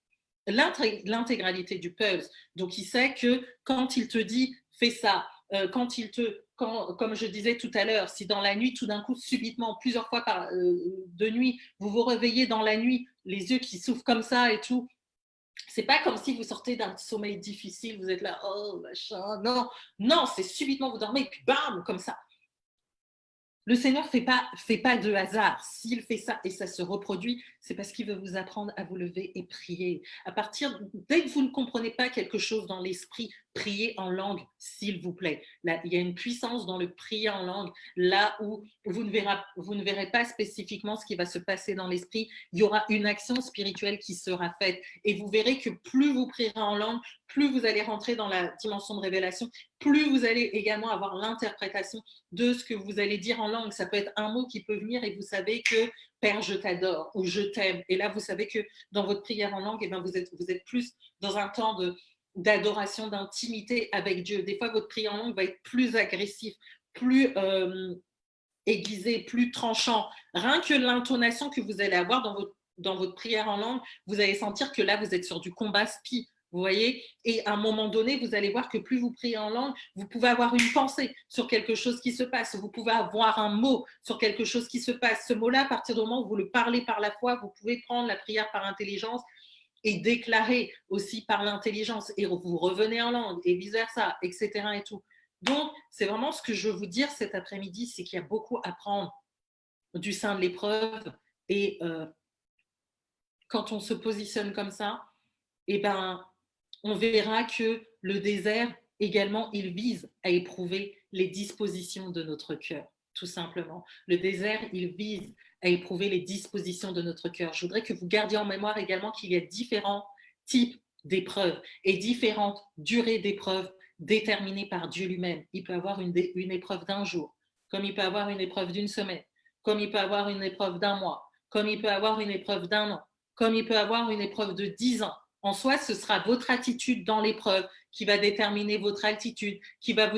du puzzle. Donc, il sait que quand il te dit fais ça, comme je disais tout à l'heure, si dans la nuit, tout d'un coup, subitement, plusieurs fois de nuit, vous vous réveillez dans la nuit, les yeux qui souffrent comme ça et tout, c'est pas comme si vous sortez d'un sommeil difficile, vous êtes là, oh machin, non, c'est subitement vous dormez et puis bam, comme ça. Le Seigneur fait pas de hasard. S'il fait ça et ça se reproduit, c'est parce qu'il veut vous apprendre à vous lever et prier. Dès que vous ne comprenez pas quelque chose dans l'esprit, priez en langue, s'il vous plaît. Là, il y a une puissance dans le prier en langue, là où vous ne verrez pas spécifiquement ce qui va se passer dans l'esprit. Il y aura une action spirituelle qui sera faite. Et vous verrez que plus vous prierez en langue, plus vous allez rentrer dans la dimension de révélation, plus vous allez également avoir l'interprétation de ce que vous allez dire en langue. Ça peut être un mot qui peut venir et vous savez que Père, je t'adore ou je t'aime. Et là, vous savez que dans votre prière en langue, eh ben, vous êtes plus dans un temps d'adoration, d'intimité avec Dieu. Des fois, votre prière en langue va être plus agressif, plus aiguisé, plus tranchant. Rien que l'intonation que vous allez avoir dans votre prière en langue, vous allez sentir que là, vous êtes sur du combat spi. Vous voyez? Et à un moment donné, vous allez voir que plus vous priez en langue, vous pouvez avoir une pensée sur quelque chose qui se passe. Vous pouvez avoir un mot sur quelque chose qui se passe. Ce mot-là, à partir du moment où vous le parlez par la foi, vous pouvez prendre la prière par intelligence et déclarer aussi par l'intelligence. Et vous revenez en langue et vice-versa, etc. et tout. Donc, c'est vraiment ce que je veux vous dire cet après-midi, c'est qu'il y a beaucoup à prendre du sein de l'épreuve et quand on se positionne comme ça, eh ben, on verra que le désert également, il vise à éprouver les dispositions de notre cœur, tout simplement. Le désert, il vise à éprouver les dispositions de notre cœur. Je voudrais que vous gardiez en mémoire également qu'il y a différents types d'épreuves et différentes durées d'épreuves déterminées par Dieu lui-même. Il peut avoir une épreuve d'un jour, comme il peut avoir une épreuve d'une semaine, comme il peut avoir une épreuve d'un mois, comme il peut avoir une épreuve d'un an, comme il peut avoir une épreuve de 10 ans. En soi, ce sera votre attitude dans l'épreuve qui va déterminer votre altitude, qui va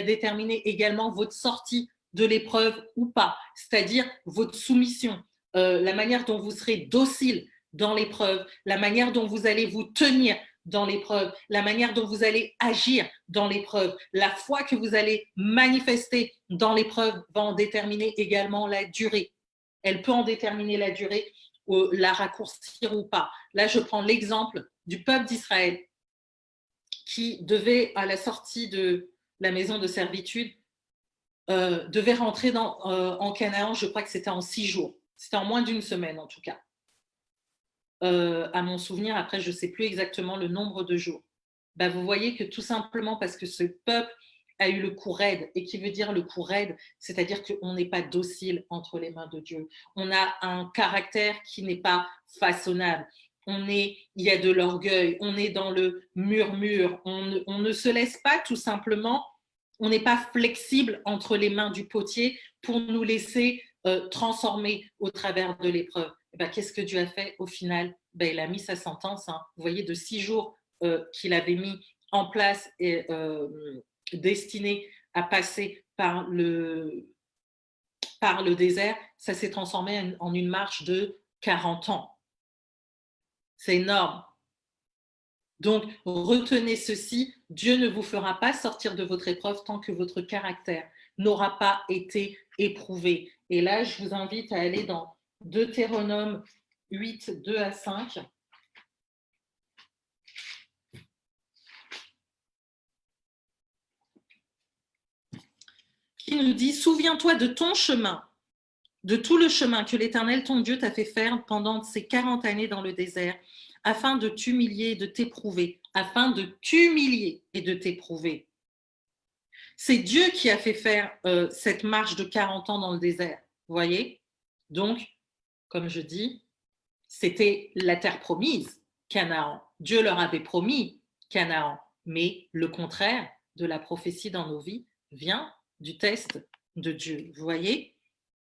déterminer également votre sortie de l'épreuve ou pas, c'est-à-dire votre soumission, la manière dont vous serez docile dans l'épreuve, la manière dont vous allez vous tenir dans l'épreuve, la manière dont vous allez agir dans l'épreuve, la foi que vous allez manifester dans l'épreuve va en déterminer également la durée. Elle peut en déterminer la durée, la raccourcir ou pas. Là, je prends l'exemple du peuple d'Israël qui devait, à la sortie de la maison de servitude, devait rentrer en Canaan, je crois que c'était en 6 jours. C'était en moins d'une semaine, en tout cas. À mon souvenir, après, je ne sais plus exactement le nombre de jours. Ben, vous voyez que tout simplement parce que ce peuple a eu le cou raide. Et qui veut dire le cou raide, c'est-à-dire qu'on n'est pas docile entre les mains de Dieu. On a un caractère qui n'est pas façonnable. Il y a de l'orgueil, on est dans le murmure, on ne se laisse pas tout simplement, on n'est pas flexible entre les mains du potier pour nous laisser transformer au travers de l'épreuve. Ben, qu'est-ce que Dieu a fait au final? Ben, il a mis sa sentence, hein. Vous voyez, de 6 jours qu'il avait mis en place et destiné à passer par le désert, ça s'est transformé en une marche de 40 ans. C'est énorme. Donc, retenez ceci, Dieu ne vous fera pas sortir de votre épreuve tant que votre caractère n'aura pas été éprouvé. Et là, je vous invite à aller dans Deutéronome 8, 2 à 5. Qui nous dit « Souviens-toi de ton chemin, de tout le chemin que l'Éternel, ton Dieu, t'a fait faire pendant ces 40 années dans le désert, afin de t'humilier et de t'éprouver, afin de t'humilier et de t'éprouver. » C'est Dieu qui a fait faire cette marche de 40 ans dans le désert, vous voyez? Donc, comme je dis, c'était la terre promise, Canaan. Dieu leur avait promis Canaan, mais le contraire de la prophétie dans nos vies vient du test de Dieu, vous voyez?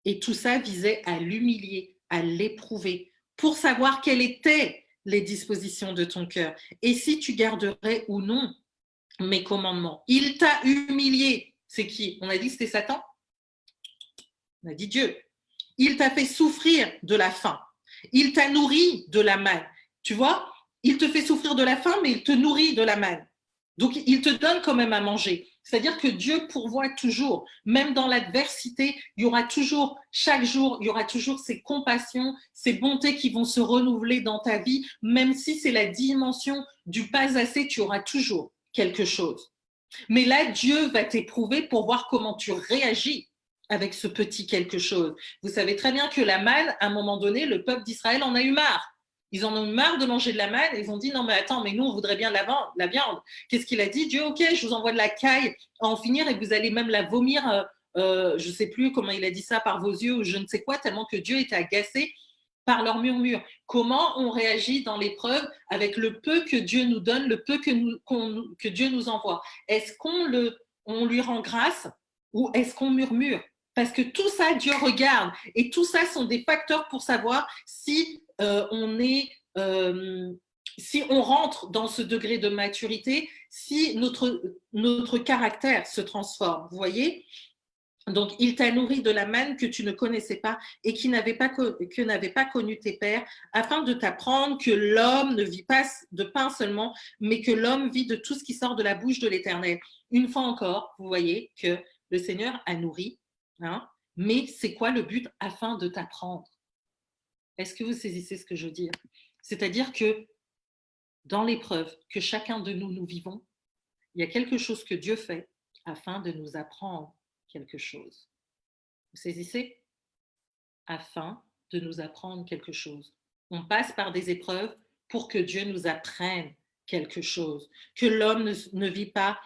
Et tout ça visait à l'humilier, à l'éprouver, pour savoir quelles étaient les dispositions de ton cœur et si tu garderais ou non mes commandements. Il t'a humilié. C'est qui? On a dit que c'était Satan? On a dit Dieu. Il t'a fait souffrir de la faim. Il t'a nourri de la manne. Tu vois? Il te fait souffrir de la faim, mais il te nourrit de la manne. Donc, il te donne quand même à manger. C'est-à-dire que Dieu pourvoit toujours. Même dans l'adversité, il y aura toujours, chaque jour, il y aura toujours ces compassions, ces bontés qui vont se renouveler dans ta vie. Même si c'est la dimension du pas assez, tu auras toujours quelque chose. Mais là, Dieu va t'éprouver pour voir comment tu réagis avec ce petit quelque chose. Vous savez très bien que la manne, à un moment donné, le peuple d'Israël en a eu marre. Ils en ont eu marre de manger de la manne et ils ont dit non mais attends, mais nous on voudrait bien la viande. Qu'est-ce qu'il a dit? Dieu, ok, je vous envoie de la caille à en finir et vous allez même la vomir, je ne sais plus comment il a dit ça, par vos yeux ou je ne sais quoi, tellement que Dieu était agacé par leur murmure. Comment on réagit dans l'épreuve avec le peu que Dieu nous donne, le peu que Dieu nous envoie? Est-ce on lui rend grâce ou est-ce qu'on murmure? Parce que tout ça, Dieu regarde. Et tout ça sont des facteurs pour savoir si si on rentre dans ce degré de maturité, si notre caractère se transforme. Vous voyez? Donc, il t'a nourri de la manne que tu ne connaissais pas et n'avaient pas connu tes pères, afin de t'apprendre que l'homme ne vit pas de pain seulement, mais que l'homme vit de tout ce qui sort de la bouche de l'Éternel. Une fois encore, vous voyez que le Seigneur a nourri, hein, mais c'est quoi le but? Afin de t'apprendre. Est-ce que vous saisissez ce que je veux dire? C'est-à-dire que dans l'épreuve que chacun de nous vivons, il y a quelque chose que Dieu fait afin de nous apprendre quelque chose. Vous saisissez? Afin de nous apprendre quelque chose. On passe par des épreuves pour que Dieu nous apprenne quelque chose, que l'homme ne vit pas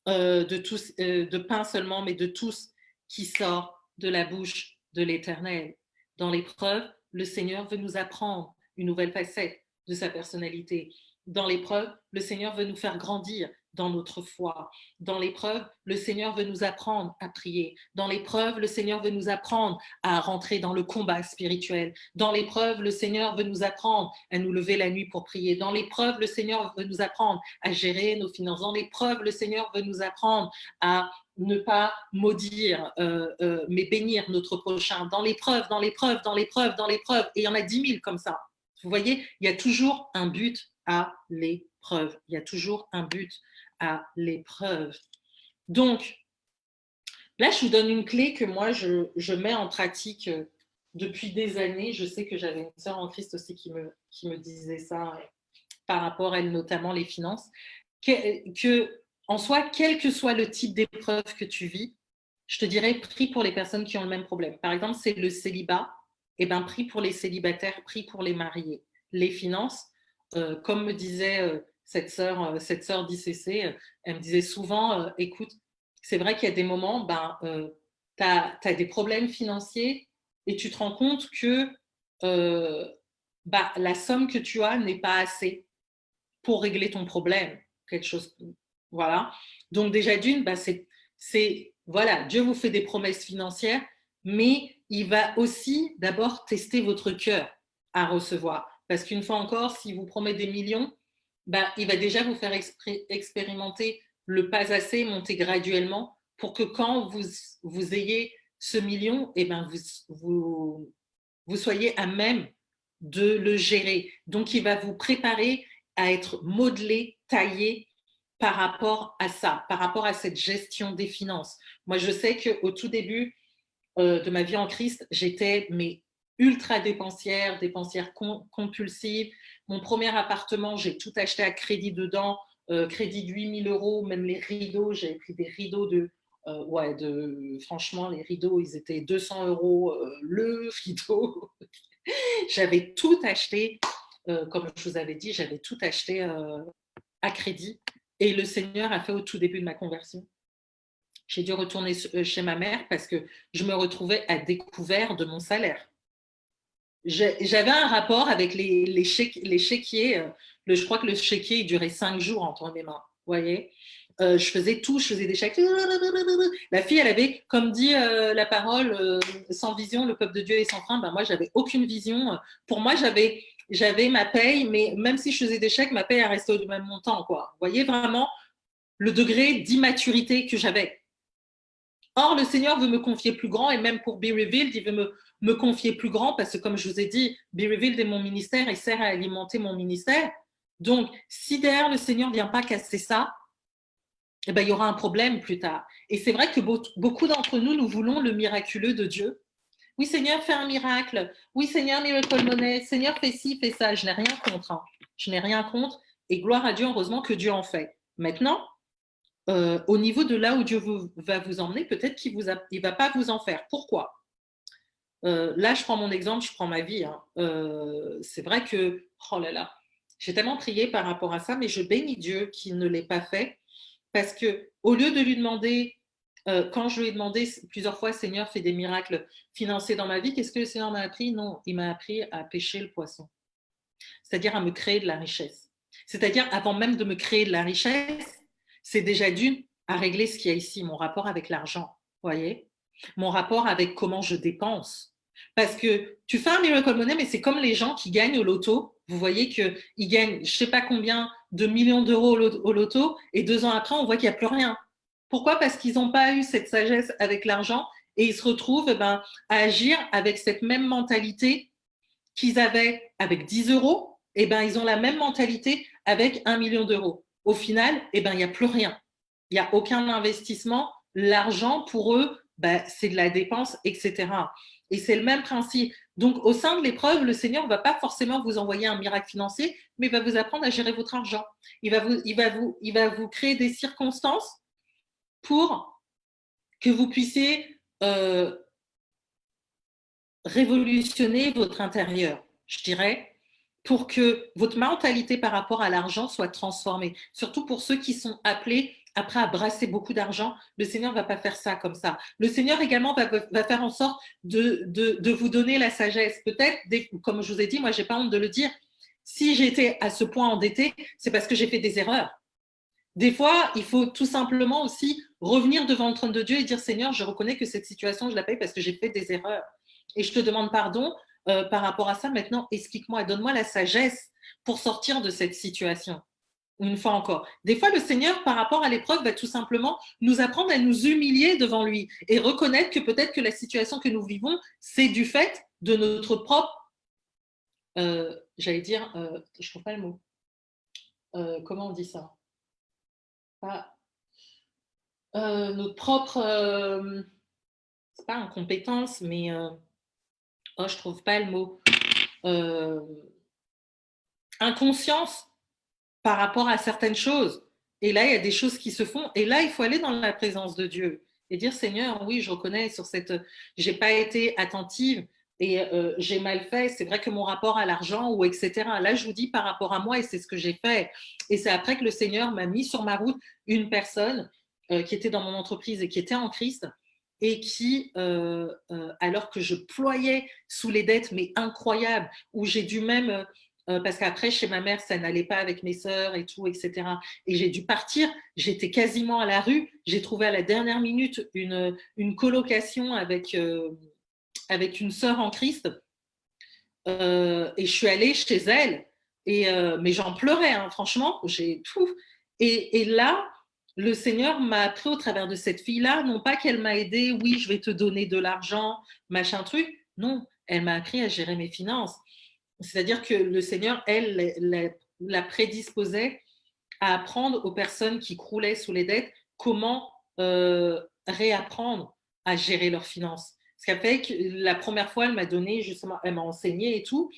de pain seulement, mais de tout ce qui sort de la bouche de l'Éternel. Dans l'épreuve, le Seigneur veut nous apprendre une nouvelle facette de sa personnalité. Dans l'épreuve, le Seigneur veut nous faire grandir dans notre foi. Dans l'épreuve, le Seigneur veut nous apprendre à prier. Dans l'épreuve, le Seigneur veut nous apprendre à rentrer dans le combat spirituel. Dans l'épreuve, le Seigneur veut nous apprendre à nous lever la nuit pour prier. Dans l'épreuve, le Seigneur veut nous apprendre à gérer nos finances. Dans l'épreuve, le Seigneur veut nous apprendre à ne pas maudire, mais bénir notre prochain. Dans l'épreuve, dans l'épreuve, dans l'épreuve, dans l'épreuve. Et il y en a 10 000 comme ça. Vous voyez, il y a toujours un but à l'épreuve. Il y a toujours un but à l'épreuve. Donc, là, je vous donne une clé que moi, je mets en pratique depuis des années. Je sais que j'avais une sœur en Christ aussi qui me disait ça par rapport à elle, notamment les finances. Que, en soi, quel que soit le type d'épreuve que tu vis, je te dirais, prie pour les personnes qui ont le même problème. Par exemple, c'est le célibat, et ben prie pour les célibataires, prie pour les mariés. Les finances, comme me disait cette sœur d'ICC, elle me disait souvent, écoute, c'est vrai qu'il y a des moments, tu as des problèmes financiers et tu te rends compte que la somme que tu as n'est pas assez pour régler ton problème. Quelque chose, voilà. Donc déjà d'une, voilà, Dieu vous fait des promesses financières, mais il va aussi d'abord tester votre cœur à recevoir. Parce qu'une fois encore, si vous promet des millions, il va déjà vous faire expérimenter le pas assez, monter graduellement, pour que quand vous ayez ce million, vous soyez à même de le gérer. Donc, il va vous préparer à être modelé, taillé par rapport à ça, par rapport à cette gestion des finances. Moi, je sais qu'au tout début de ma vie en Christ, j'étais ultra dépensière compulsive. Mon premier appartement, j'ai tout acheté à crédit dedans, crédit de 8 000 €, même les rideaux, j'avais pris des rideaux franchement, les rideaux, ils étaient 200 € le rideau. J'avais tout acheté, comme je vous avais dit, j'avais tout acheté à crédit. Et le Seigneur a fait au tout début de ma conversion. J'ai dû retourner chez ma mère parce que je me retrouvais à découvert de mon salaire. J'avais un rapport avec les chéquiers. Je crois que le chéquier, il durait 5 jours entre mes mains. Vous voyez, je faisais tout, je faisais des chèques. La fille, elle avait, comme dit la parole, sans vision, le peuple de Dieu est sans frein. Moi, j'avais aucune vision. Pour moi, j'avais ma paye, mais même si je faisais des chèques, ma paye, elle restait au même montant, quoi. Vous voyez vraiment le degré d'immaturité que j'avais. Or, le Seigneur veut me confier plus grand, et même pour Be Revealed, il veut me confier plus grand, parce que comme je vous ai dit, Be Revealed est mon ministère et sert à alimenter mon ministère. Donc, si derrière le Seigneur ne vient pas casser ça, il y aura un problème plus tard. Et c'est vrai que beaucoup d'entre nous, nous voulons le miraculeux de Dieu. Oui, Seigneur, fais un miracle. Oui, Seigneur, Miracle Money. Seigneur, fais ci, fais ça. Je n'ai rien contre. Hein. Je n'ai rien contre. Et gloire à Dieu, heureusement que Dieu en fait. Maintenant, au niveau de là où Dieu va vous emmener, peut-être qu'il ne va pas vous en faire. Pourquoi là, je prends mon exemple, je prends ma vie. Hein. C'est vrai que, oh là là, j'ai tellement prié par rapport à ça, mais je bénis Dieu qu'il ne l'ait pas fait. Parce que au lieu de lui demander, quand je lui ai demandé plusieurs fois, Seigneur, fais des miracles financiers dans ma vie, qu'est-ce que le Seigneur m'a appris? Non, il m'a appris à pêcher le poisson. C'est-à-dire à me créer de la richesse. C'est-à-dire, avant même de me créer de la richesse, c'est déjà d'une à régler ce qu'il y a ici, mon rapport avec l'argent, voyez, mon rapport avec comment je dépense. Parce que tu fais un Miracle Money, mais c'est comme les gens qui gagnent au loto. Vous voyez qu'ils gagnent je ne sais pas combien de millions d'euros au loto, et 2 ans après, on voit qu'il n'y a plus rien. Pourquoi? Parce qu'ils n'ont pas eu cette sagesse avec l'argent, et ils se retrouvent à agir avec cette même mentalité qu'ils avaient avec 10 €, ils ont la même mentalité avec 1 million d'euros. Au final, il n'y a plus rien. Il n'y a aucun investissement. L'argent, pour eux, c'est de la dépense, etc. Et c'est le même principe. Donc, au sein de l'épreuve, le Seigneur ne va pas forcément vous envoyer un miracle financier, mais il va vous apprendre à gérer votre argent. Il va vous créer des circonstances pour que vous puissiez révolutionner votre intérieur, je dirais. pour que votre mentalité par rapport à l'argent soit transformée. Surtout pour ceux qui sont appelés après à brasser beaucoup d'argent, le Seigneur ne va pas faire ça comme ça. Le Seigneur également va faire en sorte de vous donner la sagesse. Peut-être, comme je vous ai dit, moi, je n'ai pas honte de le dire, si j'ai été à ce point endettée, c'est parce que j'ai fait des erreurs. Des fois, il faut tout simplement aussi revenir devant le trône de Dieu et dire, Seigneur, je reconnais que cette situation, je la paye parce que j'ai fait des erreurs. Et je te demande pardon par rapport à ça. Maintenant, explique-moi, donne-moi la sagesse pour sortir de cette situation. Une fois encore. Des fois, le Seigneur, par rapport à l'épreuve, va tout simplement nous apprendre à nous humilier devant lui et reconnaître que peut-être que la situation que nous vivons, c'est du fait de notre propre, j'allais dire, je ne trouve pas le mot. Comment on dit ça? Pas, notre propre, c'est pas incompétence, mais oh, je trouve pas le mot. Euh, Inconscience par rapport à certaines choses. Et là, il y a des choses qui se font. Et là, il faut aller dans la présence de Dieu et dire, Seigneur, oui, je reconnais sur cette, j'ai pas été attentive et j'ai mal fait. C'est vrai que mon rapport à l'argent ou etc. Là, je vous dis par rapport à moi et c'est ce que j'ai fait. Et c'est après que le Seigneur m'a mis sur ma route une personne qui était dans mon entreprise et qui était en Christ et qui, alors que je ployais sous les dettes, mais incroyables, où j'ai dû même parce qu'après, chez ma mère, ça n'allait pas avec mes sœurs et tout, etc. Et j'ai dû partir. J'étais quasiment à la rue. J'ai trouvé à la dernière minute une colocation avec une sœur en Christ. Et je suis allée chez elle. Mais j'en pleurais, hein, franchement. J'ai tout. Et là, le Seigneur m'a appris au travers de cette fille-là, non pas qu'elle m'a aidé, oui, je vais te donner de l'argent, machin truc. Non, elle m'a appris à gérer mes finances. C'est-à-dire que le Seigneur, elle, la prédisposait à apprendre aux personnes qui croulaient sous les dettes comment réapprendre à gérer leurs finances. Ce qui a fait que la première fois, elle m'a donné, justement, elle m'a enseigné et tout.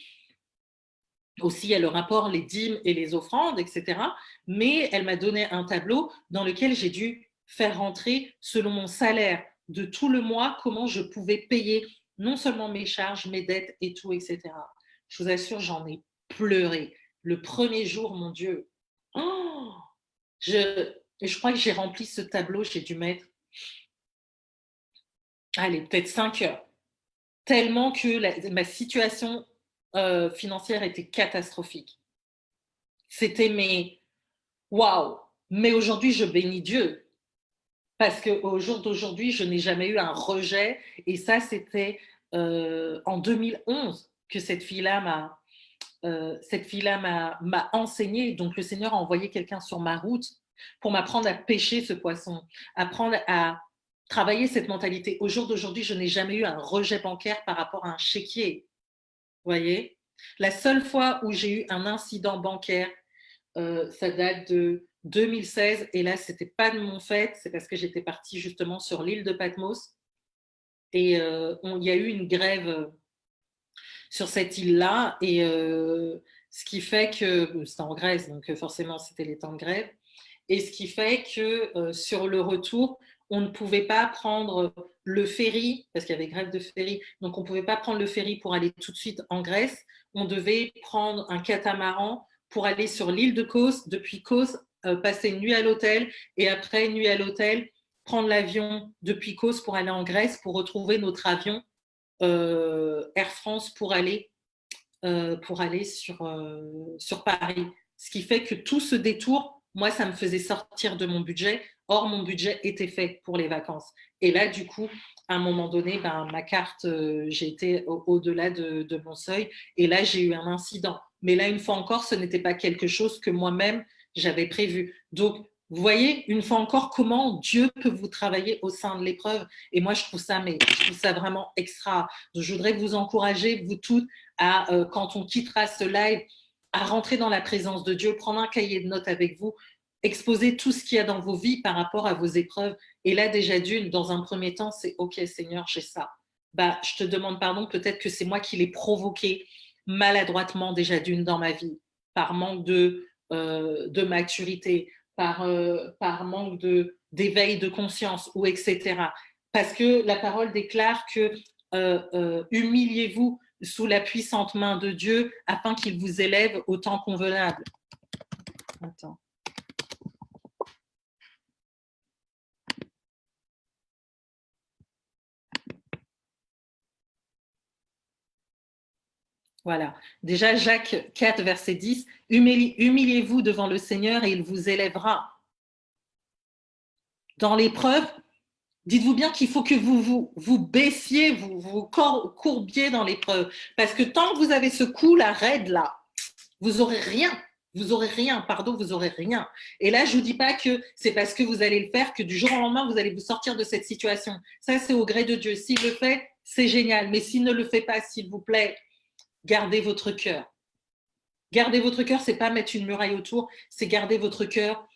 Aussi, il y a le rapport, les dîmes et les offrandes, etc. Mais elle m'a donné un tableau dans lequel j'ai dû faire rentrer, selon mon salaire de tout le mois, comment je pouvais payer non seulement mes charges, mes dettes et tout, etc. Je vous assure, j'en ai pleuré. Le premier jour, mon Dieu, oh, je crois que j'ai rempli ce tableau, j'ai dû mettre, allez, peut-être 5 heures, tellement que ma situation financière était catastrophique. C'était mes waouh! Mais aujourd'hui, je bénis Dieu parce qu'au jour d'aujourd'hui, je n'ai jamais eu un rejet. Et ça, c'était en 2011 que cette fille-là m'a enseigné. Donc, le Seigneur a envoyé quelqu'un sur ma route pour m'apprendre à pêcher ce poisson, apprendre à travailler cette mentalité. Au jour d'aujourd'hui, je n'ai jamais eu un rejet bancaire par rapport à un chéquier. Vous voyez? La seule fois où j'ai eu un incident bancaire, ça date de 2016 et là, c'était pas de mon fait, c'est parce que j'étais partie justement sur l'île de Patmos et il y a eu une grève sur cette île-là et ce qui fait que c'était en Grèce, donc forcément c'était les temps de grève et ce qui fait que sur le retour, on ne pouvait pas prendre le ferry parce qu'il y avait grève de ferry, donc on ne pouvait pas prendre le ferry pour aller tout de suite en Grèce. On devait prendre un catamaran pour aller sur l'île de Kos, depuis Kos, passer une nuit à l'hôtel et après une nuit à l'hôtel, prendre l'avion depuis Kos pour aller en Grèce pour retrouver notre avion Air France pour aller sur Paris. Ce qui fait que tout ce détour, moi, ça me faisait sortir de mon budget. Or, mon budget était fait pour les vacances. Et là, du coup, à un moment donné, ben, ma carte, j'ai été au-delà de mon seuil. Et là, j'ai eu un incident. Mais là, une fois encore, ce n'était pas quelque chose que moi-même, j'avais prévu. Donc, vous voyez, une fois encore, comment Dieu peut vous travailler au sein de l'épreuve. Et moi, je trouve ça vraiment extra. Donc, je voudrais vous encourager, vous toutes, à, quand on quittera ce live, à rentrer dans la présence de Dieu, prendre un cahier de notes avec vous, exposer tout ce qu'il y a dans vos vies par rapport à vos épreuves. Et là, déjà d'une, dans un premier temps, c'est OK, Seigneur, j'ai ça. Bah, je te demande pardon, peut-être que c'est moi qui l'ai provoqué maladroitement déjà d'une dans ma vie, par manque de maturité, par manque d'éveil de conscience, ou etc. Parce que la parole déclare que humiliez-vous sous la puissante main de Dieu afin qu'il vous élève au temps convenable. Attends. Voilà. Déjà, Jacques 4, verset 10, « Humiliez-vous devant le Seigneur et il vous élèvera. » Dans l'épreuve, dites-vous bien qu'il faut que vous baissiez, vous courbiez dans l'épreuve. Parce que tant que vous avez ce coup, la raide là, vous n'aurez rien. Vous aurez rien, pardon, vous aurez rien. Et là, je ne vous dis pas que c'est parce que vous allez le faire que du jour au lendemain, vous allez vous sortir de cette situation. Ça, c'est au gré de Dieu. S'il le fait, c'est génial. Mais s'il ne le fait pas, s'il vous plaît, gardez votre cœur. Gardez votre cœur, c'est pas mettre une muraille autour, c'est garder votre cœur,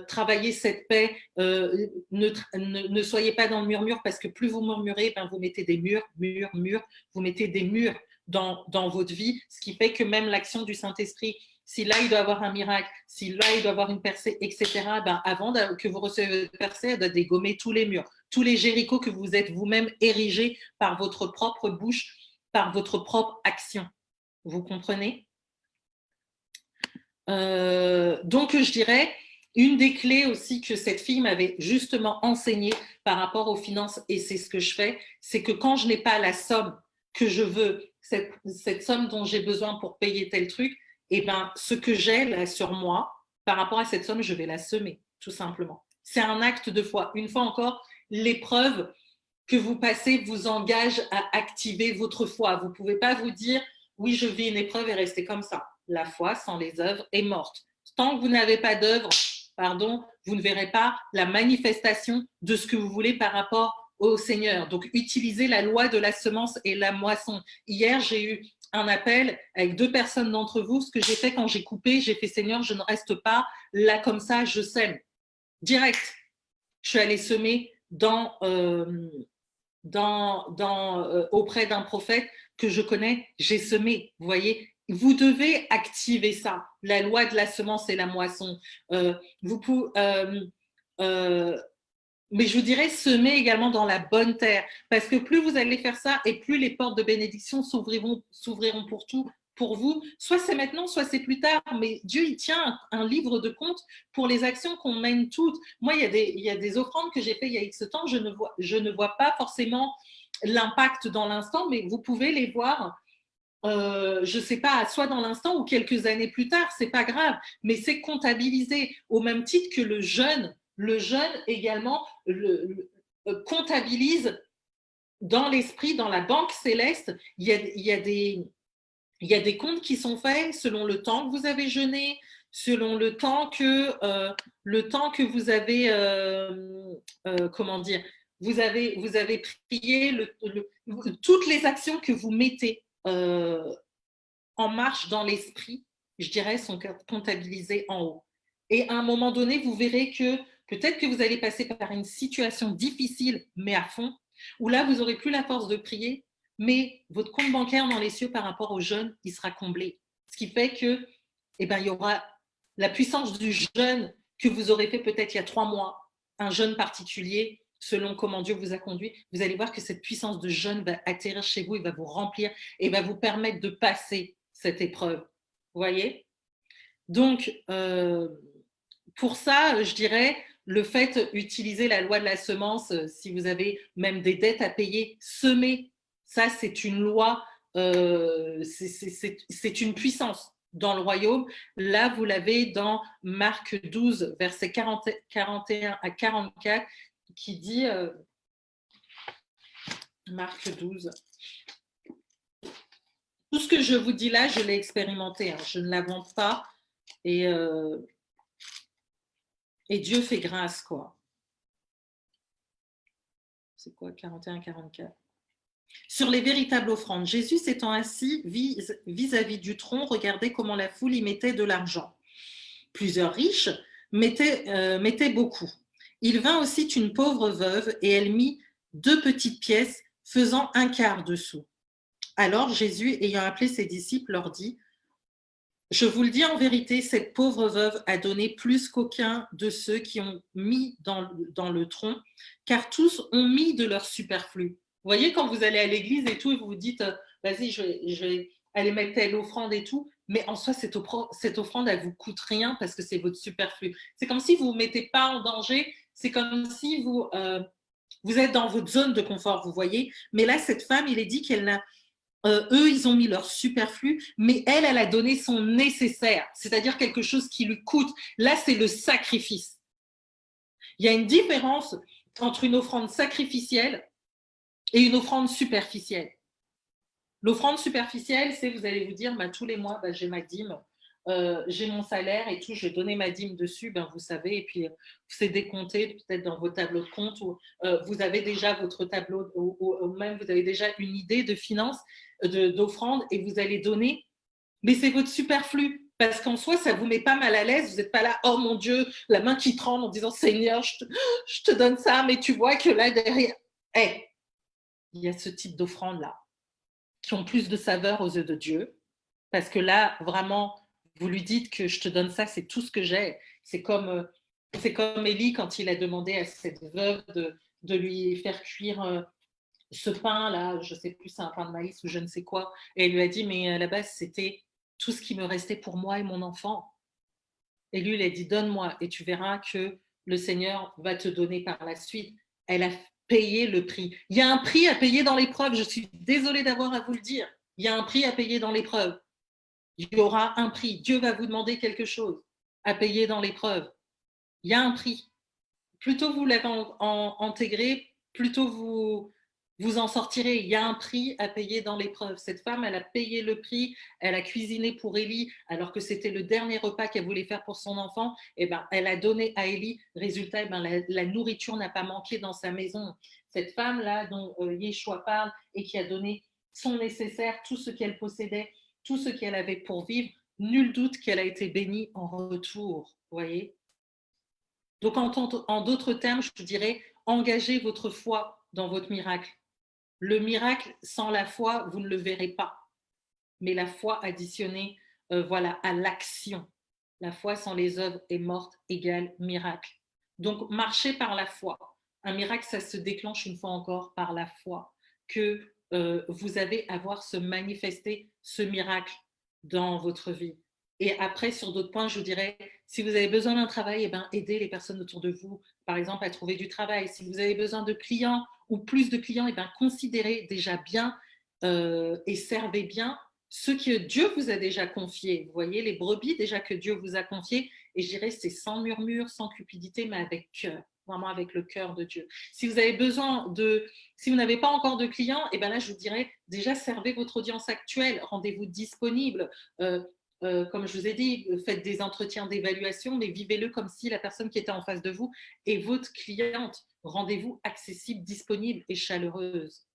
travailler cette paix. Ne soyez pas dans le murmure parce que plus vous murmurez, ben vous mettez des murs, vous mettez des murs dans votre vie, ce qui fait que même l'action du Saint-Esprit, si là il doit avoir un miracle, si là il doit avoir une percée, etc., ben avant que vous receviez une percée, elle doit dégommer tous les murs, tous les Jérichos que vous êtes vous-même érigés par votre propre bouche, par votre propre action. Vous comprenez? Donc, je dirais, une des clés aussi que cette fille m'avait justement enseigné par rapport aux finances, et c'est ce que je fais, c'est que quand je n'ai pas la somme que je veux, cette somme dont j'ai besoin pour payer tel truc, et ben, ce que j'ai là sur moi, par rapport à cette somme, je vais la semer, tout simplement. C'est un acte de foi. Une fois encore, l'épreuve que vous passez vous engage à activer votre foi. Vous ne pouvez pas vous dire, oui, je vis une épreuve et rester comme ça. La foi sans les œuvres est morte. Tant que vous n'avez pas d'œuvre, pardon, vous ne verrez pas la manifestation de ce que vous voulez par rapport au Seigneur. Donc, utilisez la loi de la semence et la moisson. Hier, j'ai eu un appel avec 2 personnes d'entre vous. Ce que j'ai fait quand j'ai coupé, j'ai fait, Seigneur, je ne reste pas là comme ça, je sème. Direct. Je suis allée semer auprès d'un prophète que je connais, j'ai semé. Vous voyez, vous devez activer ça, la loi de la semence et la moisson. Vous pouvez, mais je vous dirais semer également dans la bonne terre, parce que plus vous allez faire ça et plus les portes de bénédiction s'ouvriront pour tout. Pour vous, soit c'est maintenant, soit c'est plus tard, mais Dieu, il tient un livre de compte pour les actions qu'on mène toutes. Moi, il y a des offrandes que j'ai fait il y a X temps, je ne vois pas forcément l'impact dans l'instant, mais vous pouvez les voir, je ne sais pas, soit dans l'instant ou quelques années plus tard, c'est pas grave, mais c'est comptabilisé au même titre que le jeûne également comptabilise dans l'esprit, dans la banque céleste, il y a des comptes qui sont faits selon le temps que vous avez jeûné, selon le temps que vous avez, comment dire, vous avez prié, toutes les actions que vous mettez en marche dans l'esprit, je dirais, sont comptabilisées en haut. Et à un moment donné, vous verrez que peut-être que vous allez passer par une situation difficile, mais à fond, où là, vous n'aurez plus la force de prier, mais votre compte bancaire dans les cieux par rapport au jeûne, il sera comblé. Ce qui fait que, eh ben, il y aura la puissance du jeûne que vous aurez fait peut-être il y a 3 mois, un jeûne particulier, selon comment Dieu vous a conduit. Vous allez voir que cette puissance de jeûne va atterrir chez vous, il va vous remplir et va vous permettre de passer cette épreuve. Vous voyez? Donc, pour ça, je dirais, le fait d'utiliser la loi de la semence, si vous avez même des dettes à payer, semer, ça c'est une loi, c'est une puissance dans le royaume. Là, vous l'avez dans Marc 12, versets 41 à 44, qui dit, Marc 12, tout ce que je vous dis là, je l'ai expérimenté, hein, je ne l'invente pas. Et Dieu fait grâce, quoi. C'est quoi, 41-44? Sur les véritables offrandes, Jésus s'étant assis vis-à-vis du tronc, regardait comment la foule y mettait de l'argent. Plusieurs riches mettaient beaucoup. Il vint aussi une pauvre veuve et elle mit 2 petites pièces faisant 1/4 de sou. Alors Jésus, ayant appelé ses disciples, leur dit: je vous le dis en vérité, cette pauvre veuve a donné plus qu'aucun de ceux qui ont mis dans le tronc, car tous ont mis de leur superflu. Vous voyez, quand vous allez à l'église et tout, et vous vous dites, vas-y, je vais aller mettre telle offrande et tout, mais en soi, cette offrande, elle vous coûte rien parce que c'est votre superflu. C'est comme si vous ne vous mettez pas en danger, c'est comme si vous êtes dans votre zone de confort, vous voyez. Mais là, cette femme, il est dit qu'elle n'a, eux, ils ont mis leur superflu, mais elle, elle a donné son nécessaire, c'est-à-dire quelque chose qui lui coûte. Là, c'est le sacrifice. Il y a une différence entre une offrande sacrificielle et une offrande superficielle. L'offrande superficielle, c'est vous allez vous dire, bah, tous les mois, bah, j'ai ma dîme, j'ai mon salaire et tout, je vais donner ma dîme dessus, ben, vous savez, et puis c'est décompté peut-être dans vos tableaux de compte ou vous avez déjà votre tableau, ou même vous avez déjà une idée de finances, d'offrande et vous allez donner, mais c'est votre superflu. Parce qu'en soi, ça ne vous met pas mal à l'aise. Vous n'êtes pas là, oh mon Dieu, la main qui tremble en disant Seigneur, je te donne ça, mais tu vois que là derrière, hey, il y a ce type d'offrande-là qui ont plus de saveur aux yeux de Dieu. Parce que là, vraiment, vous lui dites que je te donne ça, c'est tout ce que j'ai. C'est comme Élie quand il a demandé à cette veuve de lui faire cuire ce pain-là, je ne sais plus, c'est un pain de maïs ou je ne sais quoi. Et elle lui a dit, mais à la base, c'était tout ce qui me restait pour moi et mon enfant. Et lui, il a dit, donne-moi et tu verras que le Seigneur va te donner par la suite. Elle a payé le prix. Il y a un prix à payer dans l'épreuve. Je suis désolée d'avoir à vous le dire. Il y a un prix à payer dans l'épreuve. Il y aura un prix. Dieu va vous demander quelque chose à payer dans l'épreuve. Il y a un prix. Plutôt vous l'avez intégré, plutôt vous en sortirez. Il y a un prix à payer dans l'épreuve. Cette femme, elle a payé le prix, elle a cuisiné pour Élie, alors que c'était le dernier repas qu'elle voulait faire pour son enfant. Et ben, elle a donné à Élie. Résultat, ben, la nourriture n'a pas manqué dans sa maison. Cette femme-là, dont Yeshua parle et qui a donné son nécessaire, tout ce qu'elle possédait, tout ce qu'elle avait pour vivre, nul doute qu'elle a été bénie en retour. Vous voyez? Donc, en d'autres termes, je dirais, engagez votre foi dans votre miracle. Le miracle, sans la foi, vous ne le verrez pas. Mais la foi additionnée voilà, à l'action. La foi sans les œuvres est morte égale miracle. Donc, marchez par la foi. Un miracle, ça se déclenche une fois encore par la foi que vous avez à voir se manifester ce miracle dans votre vie. Et après, sur d'autres points, je vous dirais, si vous avez besoin d'un travail, eh ben, aidez les personnes autour de vous, par exemple, à trouver du travail. Si vous avez besoin de clients ou plus de clients, eh ben, considérez déjà bien et servez bien ceux que Dieu vous a déjà confiés. Vous voyez, les brebis déjà que Dieu vous a confiés, et je dirais, c'est sans murmure, sans cupidité, mais avec cœur, vraiment avec le cœur de Dieu. Si vous avez besoin si vous n'avez pas encore de clients, et ben là, je vous dirais, déjà, servez votre audience actuelle, rendez-vous disponible. Comme je vous ai dit, faites des entretiens d'évaluation, mais vivez-le comme si la personne qui était en face de vous est votre cliente. Rendez-vous accessible, disponible et chaleureuse.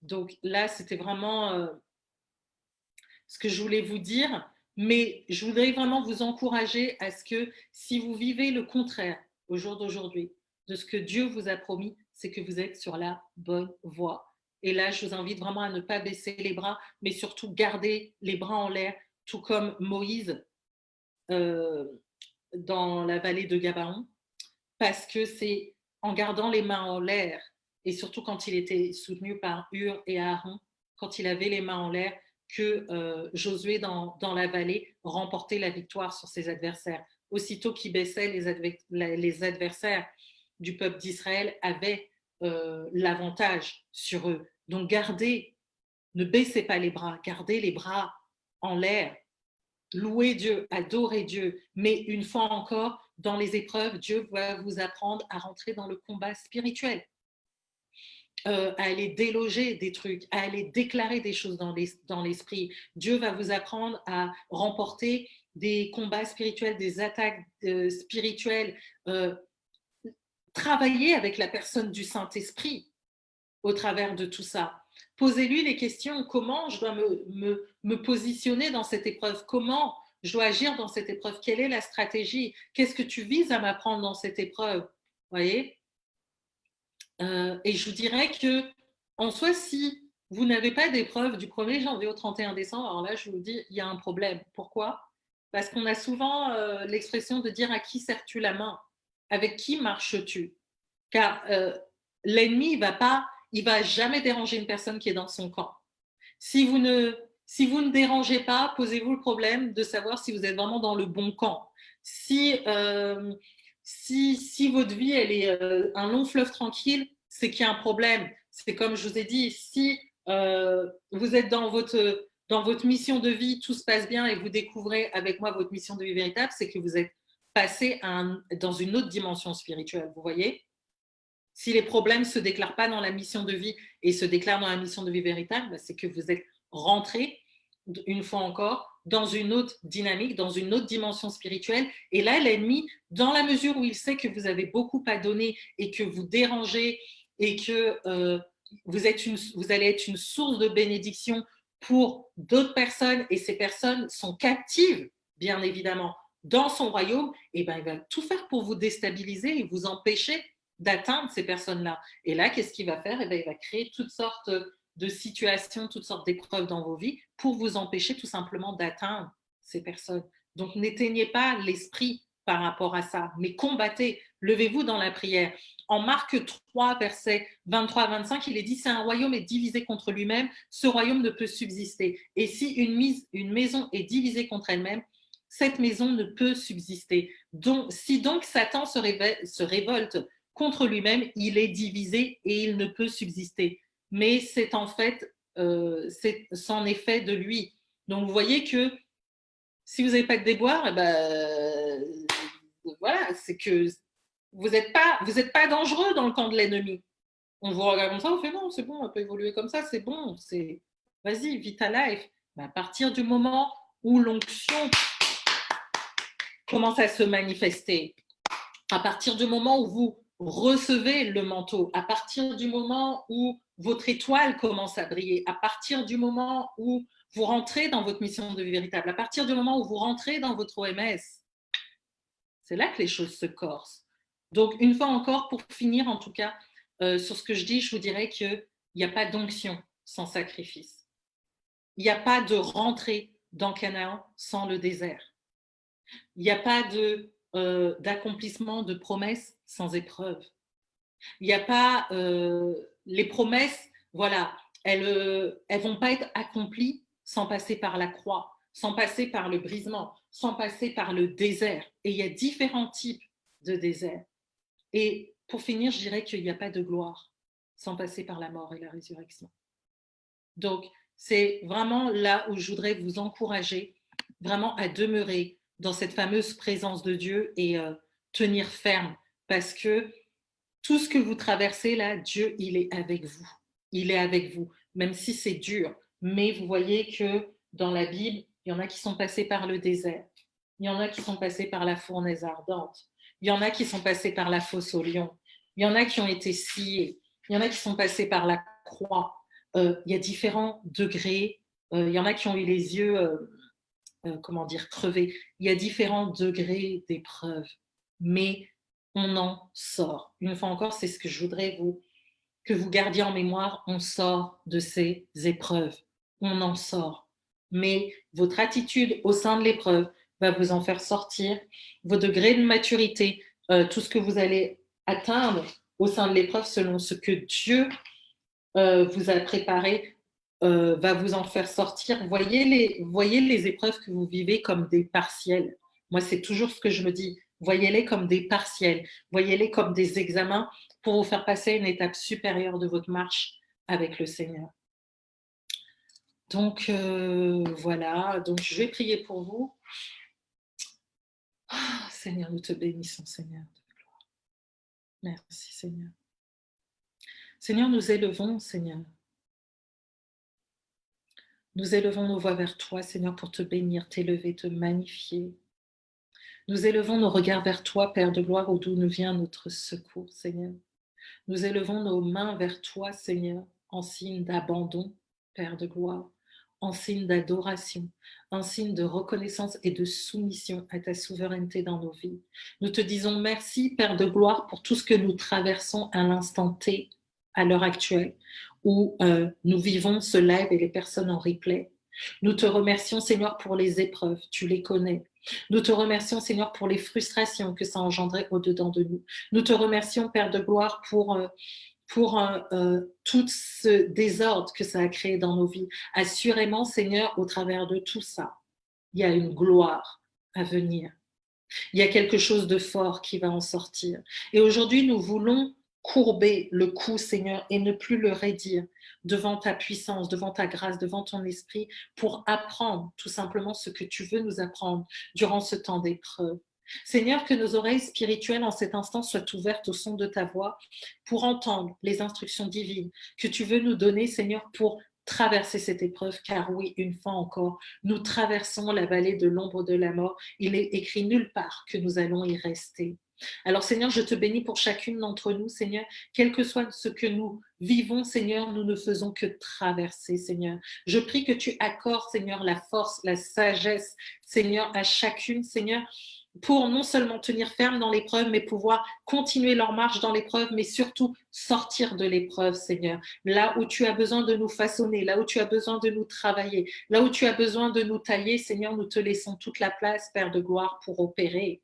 Donc là, c'était vraiment ce que je voulais vous dire, mais je voudrais vraiment vous encourager à ce que si vous vivez le contraire au jour d'aujourd'hui de ce que Dieu vous a promis, c'est que vous êtes sur la bonne voie. Et là, je vous invite vraiment à ne pas baisser les bras, mais surtout garder les bras en l'air, tout comme Moïse euh, dans la vallée de Gabaon, parce que c'est en gardant les mains en l'air, et surtout quand il était soutenu par Hur et Aaron, quand il avait les mains en l'air, que Josué dans la vallée remportait la victoire sur ses adversaires. Aussitôt qu'il baissait, les adversaires du peuple d'Israël avaient l'avantage sur eux. Donc gardez, ne baissez pas les bras, gardez les bras en l'air, louez Dieu, adorez Dieu, mais une fois encore, dans les épreuves, Dieu va vous apprendre à rentrer dans le combat spirituel, à aller déloger des trucs, à aller déclarer des choses dans l'esprit. Dieu va vous apprendre à remporter des combats spirituels, des attaques spirituelles, travailler avec la personne du Saint-Esprit au travers de tout ça. Posez-lui les questions, comment je dois me positionner dans cette épreuve, comment je dois agir dans cette épreuve, quelle est la stratégie, qu'est-ce que tu vises à m'apprendre dans cette épreuve, voyez. Et je vous dirais que, en soi, si vous n'avez pas d'épreuve du 1er janvier au 31 décembre, alors là, je vous dis, il y a un problème. Pourquoi? Parce qu'on a souvent l'expression de dire à qui serres-tu la main? Avec qui marches-tu? Car l'ennemi, il va pas il ne va jamais déranger une personne qui est dans son camp. Si vous ne dérangez pas, posez-vous le problème de savoir si vous êtes vraiment dans le bon camp. Si votre vie, elle est un long fleuve tranquille, c'est qu'il y a un problème. C'est comme je vous ai dit, si vous êtes dans votre mission de vie, tout se passe bien et vous découvrez avec moi votre mission de vie véritable, c'est que vous êtes passé dans une autre dimension spirituelle, vous voyez? Si les problèmes ne se déclarent pas dans la mission de vie et se déclarent dans la mission de vie véritable, c'est que vous êtes rentré, une fois encore, dans une autre dynamique, dans une autre dimension spirituelle. Et là, l'ennemi, dans la mesure où il sait que vous avez beaucoup à donner et que vous dérangez et que vous allez être une source de bénédiction pour d'autres personnes, et ces personnes sont captives, bien évidemment, dans son royaume, et ben, il va tout faire pour vous déstabiliser et vous empêcher d'atteindre ces personnes-là. Et là, qu'est-ce qu'il va faire? Et ben, il va créer toutes sortes de situations, toutes sortes d'épreuves dans vos vies pour vous empêcher tout simplement d'atteindre ces personnes. Donc, n'éteignez pas l'esprit par rapport à ça, mais combattez, levez-vous dans la prière. En Marc 3, versets 23 à 25, il est dit, si un royaume est divisé contre lui-même, ce royaume ne peut subsister. Et si une maison est divisée contre elle-même, cette maison ne peut subsister. Donc, si donc Satan se révolte contre lui-même, il est divisé et il ne peut subsister. Mais c'est en fait, c'en est fait de lui. Donc, vous voyez que si vous n'avez pas de déboire, eh ben, voilà, c'est que vous n'êtes pas dangereux dans le camp de l'ennemi. On vous regarde comme ça, on fait non, c'est bon, on peut évoluer comme ça, c'est bon, vas-y, vis ta life. Mais à partir du moment où l'onction commence à se manifester, à partir du moment où vous recevez le manteau, à partir du moment où votre étoile commence à briller, à partir du moment où vous rentrez dans votre mission de vie véritable, à partir du moment où vous rentrez dans votre OMS, c'est là que les choses se corsent. Donc, une fois encore, pour finir, en tout cas, sur ce que je dis, je vous dirais qu'il n'y a pas d'onction sans sacrifice. Il n'y a pas de rentrée dans Canaan sans le désert. Il n'y a pas d'accomplissement de promesses sans épreuve. Il n'y a pas les promesses, voilà, elles vont pas être accomplies sans passer par la croix, sans passer par le brisement, sans passer par le désert. Et il y a différents types de désert. Et pour finir, je dirais qu'il n'y a pas de gloire sans passer par la mort et la résurrection. Donc, c'est vraiment là où je voudrais vous encourager vraiment à demeurer dans cette fameuse présence de Dieu et tenir ferme, parce que tout ce que vous traversez là, Dieu, il est avec vous. Il est avec vous, même si c'est dur. Mais vous voyez que dans la Bible, il y en a qui sont passés par le désert. Il y en a qui sont passés par la fournaise ardente. Il y en a qui sont passés par la fosse au lion. Il y en a qui ont été sciés. Il y en a qui sont passés par la croix. Il y a différents degrés. Il y en a qui ont eu les yeux, crevés. Il y a différents degrés d'épreuve. Mais on en sort. Une fois encore, c'est ce que je voudrais que vous gardiez en mémoire. On sort de ces épreuves. On en sort. Mais votre attitude au sein de l'épreuve va vous en faire sortir. Vos degrés de maturité, tout ce que vous allez atteindre au sein de l'épreuve selon ce que Dieu vous a préparé, va vous en faire sortir. Voyez les épreuves que vous vivez comme des partiels. Moi, c'est toujours ce que je me dis. Voyez-les comme des partiels. Voyez-les comme des examens pour vous faire passer à une étape supérieure de votre marche avec le Seigneur. Donc, voilà. Donc, je vais prier pour vous. Ah, Seigneur, nous te bénissons, Seigneur. Merci, Seigneur. Seigneur, nous élevons, Seigneur. Nous élevons nos voix vers toi, Seigneur, pour te bénir, t'élever, te magnifier. Nous élevons nos regards vers toi, Père de gloire, d'où nous vient notre secours, Seigneur. Nous élevons nos mains vers toi, Seigneur, en signe d'abandon, Père de gloire, en signe d'adoration, en signe de reconnaissance et de soumission à ta souveraineté dans nos vies. Nous te disons merci, Père de gloire, pour tout ce que nous traversons à l'instant T, à l'heure actuelle, où nous vivons ce live et les personnes en replay. Nous te remercions, Seigneur, pour les épreuves, tu les connais. Nous te remercions, Seigneur, pour les frustrations que ça engendrait au-dedans de nous. Nous te remercions, Père de gloire, pour pour tout ce désordre que ça a créé dans nos vies. Assurément, Seigneur, au travers de tout ça, il y a une gloire à venir. Il y a quelque chose de fort qui va en sortir. Et aujourd'hui, nous voulons courber le cou, Seigneur, et ne plus le raidir devant ta puissance, devant ta grâce, devant ton esprit, pour apprendre tout simplement ce que tu veux nous apprendre durant ce temps d'épreuve. Seigneur, que nos oreilles spirituelles en cet instant soient ouvertes au son de ta voix pour entendre les instructions divines que tu veux nous donner, Seigneur, pour traverser cette épreuve, car oui, une fois encore, nous traversons la vallée de l'ombre de la mort. Il est écrit nulle part que nous allons y rester. Alors Seigneur, je te bénis pour chacune d'entre nous, Seigneur, quel que soit ce que nous vivons, Seigneur, nous ne faisons que traverser, Seigneur. Je prie que tu accordes, Seigneur, la force, la sagesse, Seigneur, à chacune, Seigneur, pour non seulement tenir ferme dans l'épreuve, mais pouvoir continuer leur marche dans l'épreuve, mais surtout sortir de l'épreuve, Seigneur. Là où tu as besoin de nous façonner, là où tu as besoin de nous travailler, là où tu as besoin de nous tailler, Seigneur, nous te laissons toute la place, Père de gloire, pour opérer.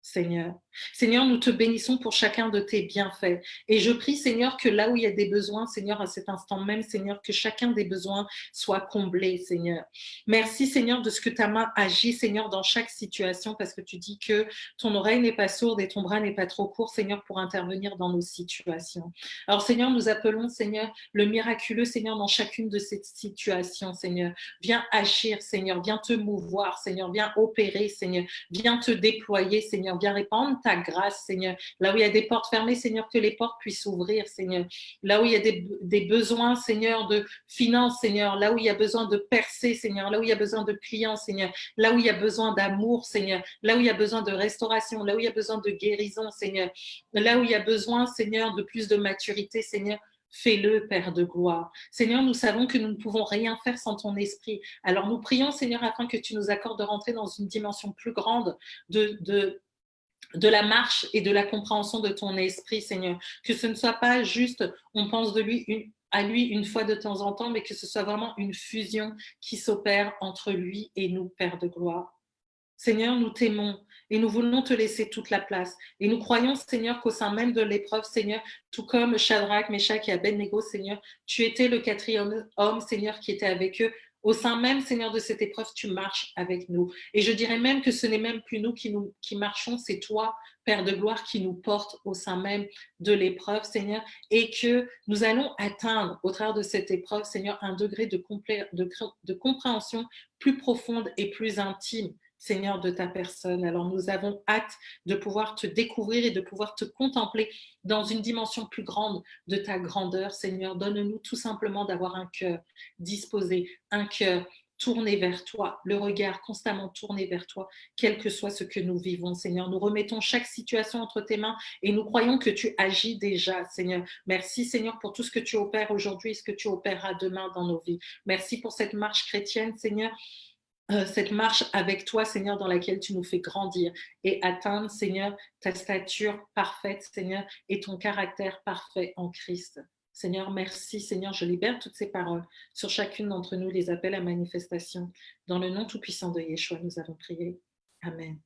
Seigneur. Seigneur, nous te bénissons pour chacun de tes bienfaits. Et je prie, Seigneur, que là où il y a des besoins, Seigneur, à cet instant même, Seigneur, que chacun des besoins soit comblé, Seigneur. Merci, Seigneur, de ce que ta main agit, Seigneur, dans chaque situation, parce que tu dis que ton oreille n'est pas sourde et ton bras n'est pas trop court, Seigneur, pour intervenir dans nos situations. Alors, Seigneur, nous appelons, Seigneur, le miraculeux, Seigneur, dans chacune de ces situations, Seigneur. Viens agir, Seigneur, viens te mouvoir, Seigneur, viens opérer, Seigneur, viens te déployer, Seigneur, viens répandre ta grâce, Seigneur. Là où il y a des portes fermées, Seigneur, que les portes puissent s'ouvrir, Seigneur. Là où il y a des besoins, Seigneur, de finances, Seigneur. Là où il y a besoin de percer, Seigneur. Là où il y a besoin de clients, Seigneur. Là où il y a besoin d'amour, Seigneur. Là où il y a besoin de restauration. Là où il y a besoin de guérison, Seigneur. Là où il y a besoin, Seigneur, de plus de maturité, Seigneur. Fais-le, Père de gloire. Seigneur, nous savons que nous ne pouvons rien faire sans ton esprit. Alors nous prions, Seigneur, afin que tu nous accordes de rentrer dans une dimension plus grande de la marche et de la compréhension de ton esprit, Seigneur. Que ce ne soit pas juste, on pense à lui une fois de temps en temps, mais que ce soit vraiment une fusion qui s'opère entre lui et nous, Père de gloire. Seigneur, nous t'aimons et nous voulons te laisser toute la place. Et nous croyons, Seigneur, qu'au sein même de l'épreuve, Seigneur, tout comme Shadrach, Meshach et Abednego, Seigneur, tu étais le quatrième homme, Seigneur, qui était avec eux. Au sein même, Seigneur, de cette épreuve, tu marches avec nous. Et je dirais même que ce n'est même plus nous qui marchons, c'est toi, Père de gloire, qui nous porte au sein même de l'épreuve, Seigneur, et que nous allons atteindre, au travers de cette épreuve, Seigneur, un degré de compréhension plus profonde et plus intime, Seigneur, de ta personne. Alors nous avons hâte de pouvoir te découvrir et de pouvoir te contempler dans une dimension plus grande de ta grandeur, Seigneur. Donne-nous tout simplement d'avoir un cœur disposé, un cœur tourné vers toi, le regard constamment tourné vers toi, quel que soit ce que nous vivons, Seigneur. Nous remettons chaque situation entre tes mains et nous croyons que tu agis déjà, Seigneur. Merci, Seigneur, pour tout ce que tu opères aujourd'hui et ce que tu opéreras demain dans nos vies. Merci pour cette marche chrétienne, Seigneur, cette marche avec toi, Seigneur, dans laquelle tu nous fais grandir et atteindre, Seigneur, ta stature parfaite, Seigneur, et ton caractère parfait en Christ. Seigneur, merci, Seigneur, je libère toutes ces paroles sur chacune d'entre nous, les appels à manifestation. Dans le nom tout-puissant de Yeshua, nous avons prié. Amen.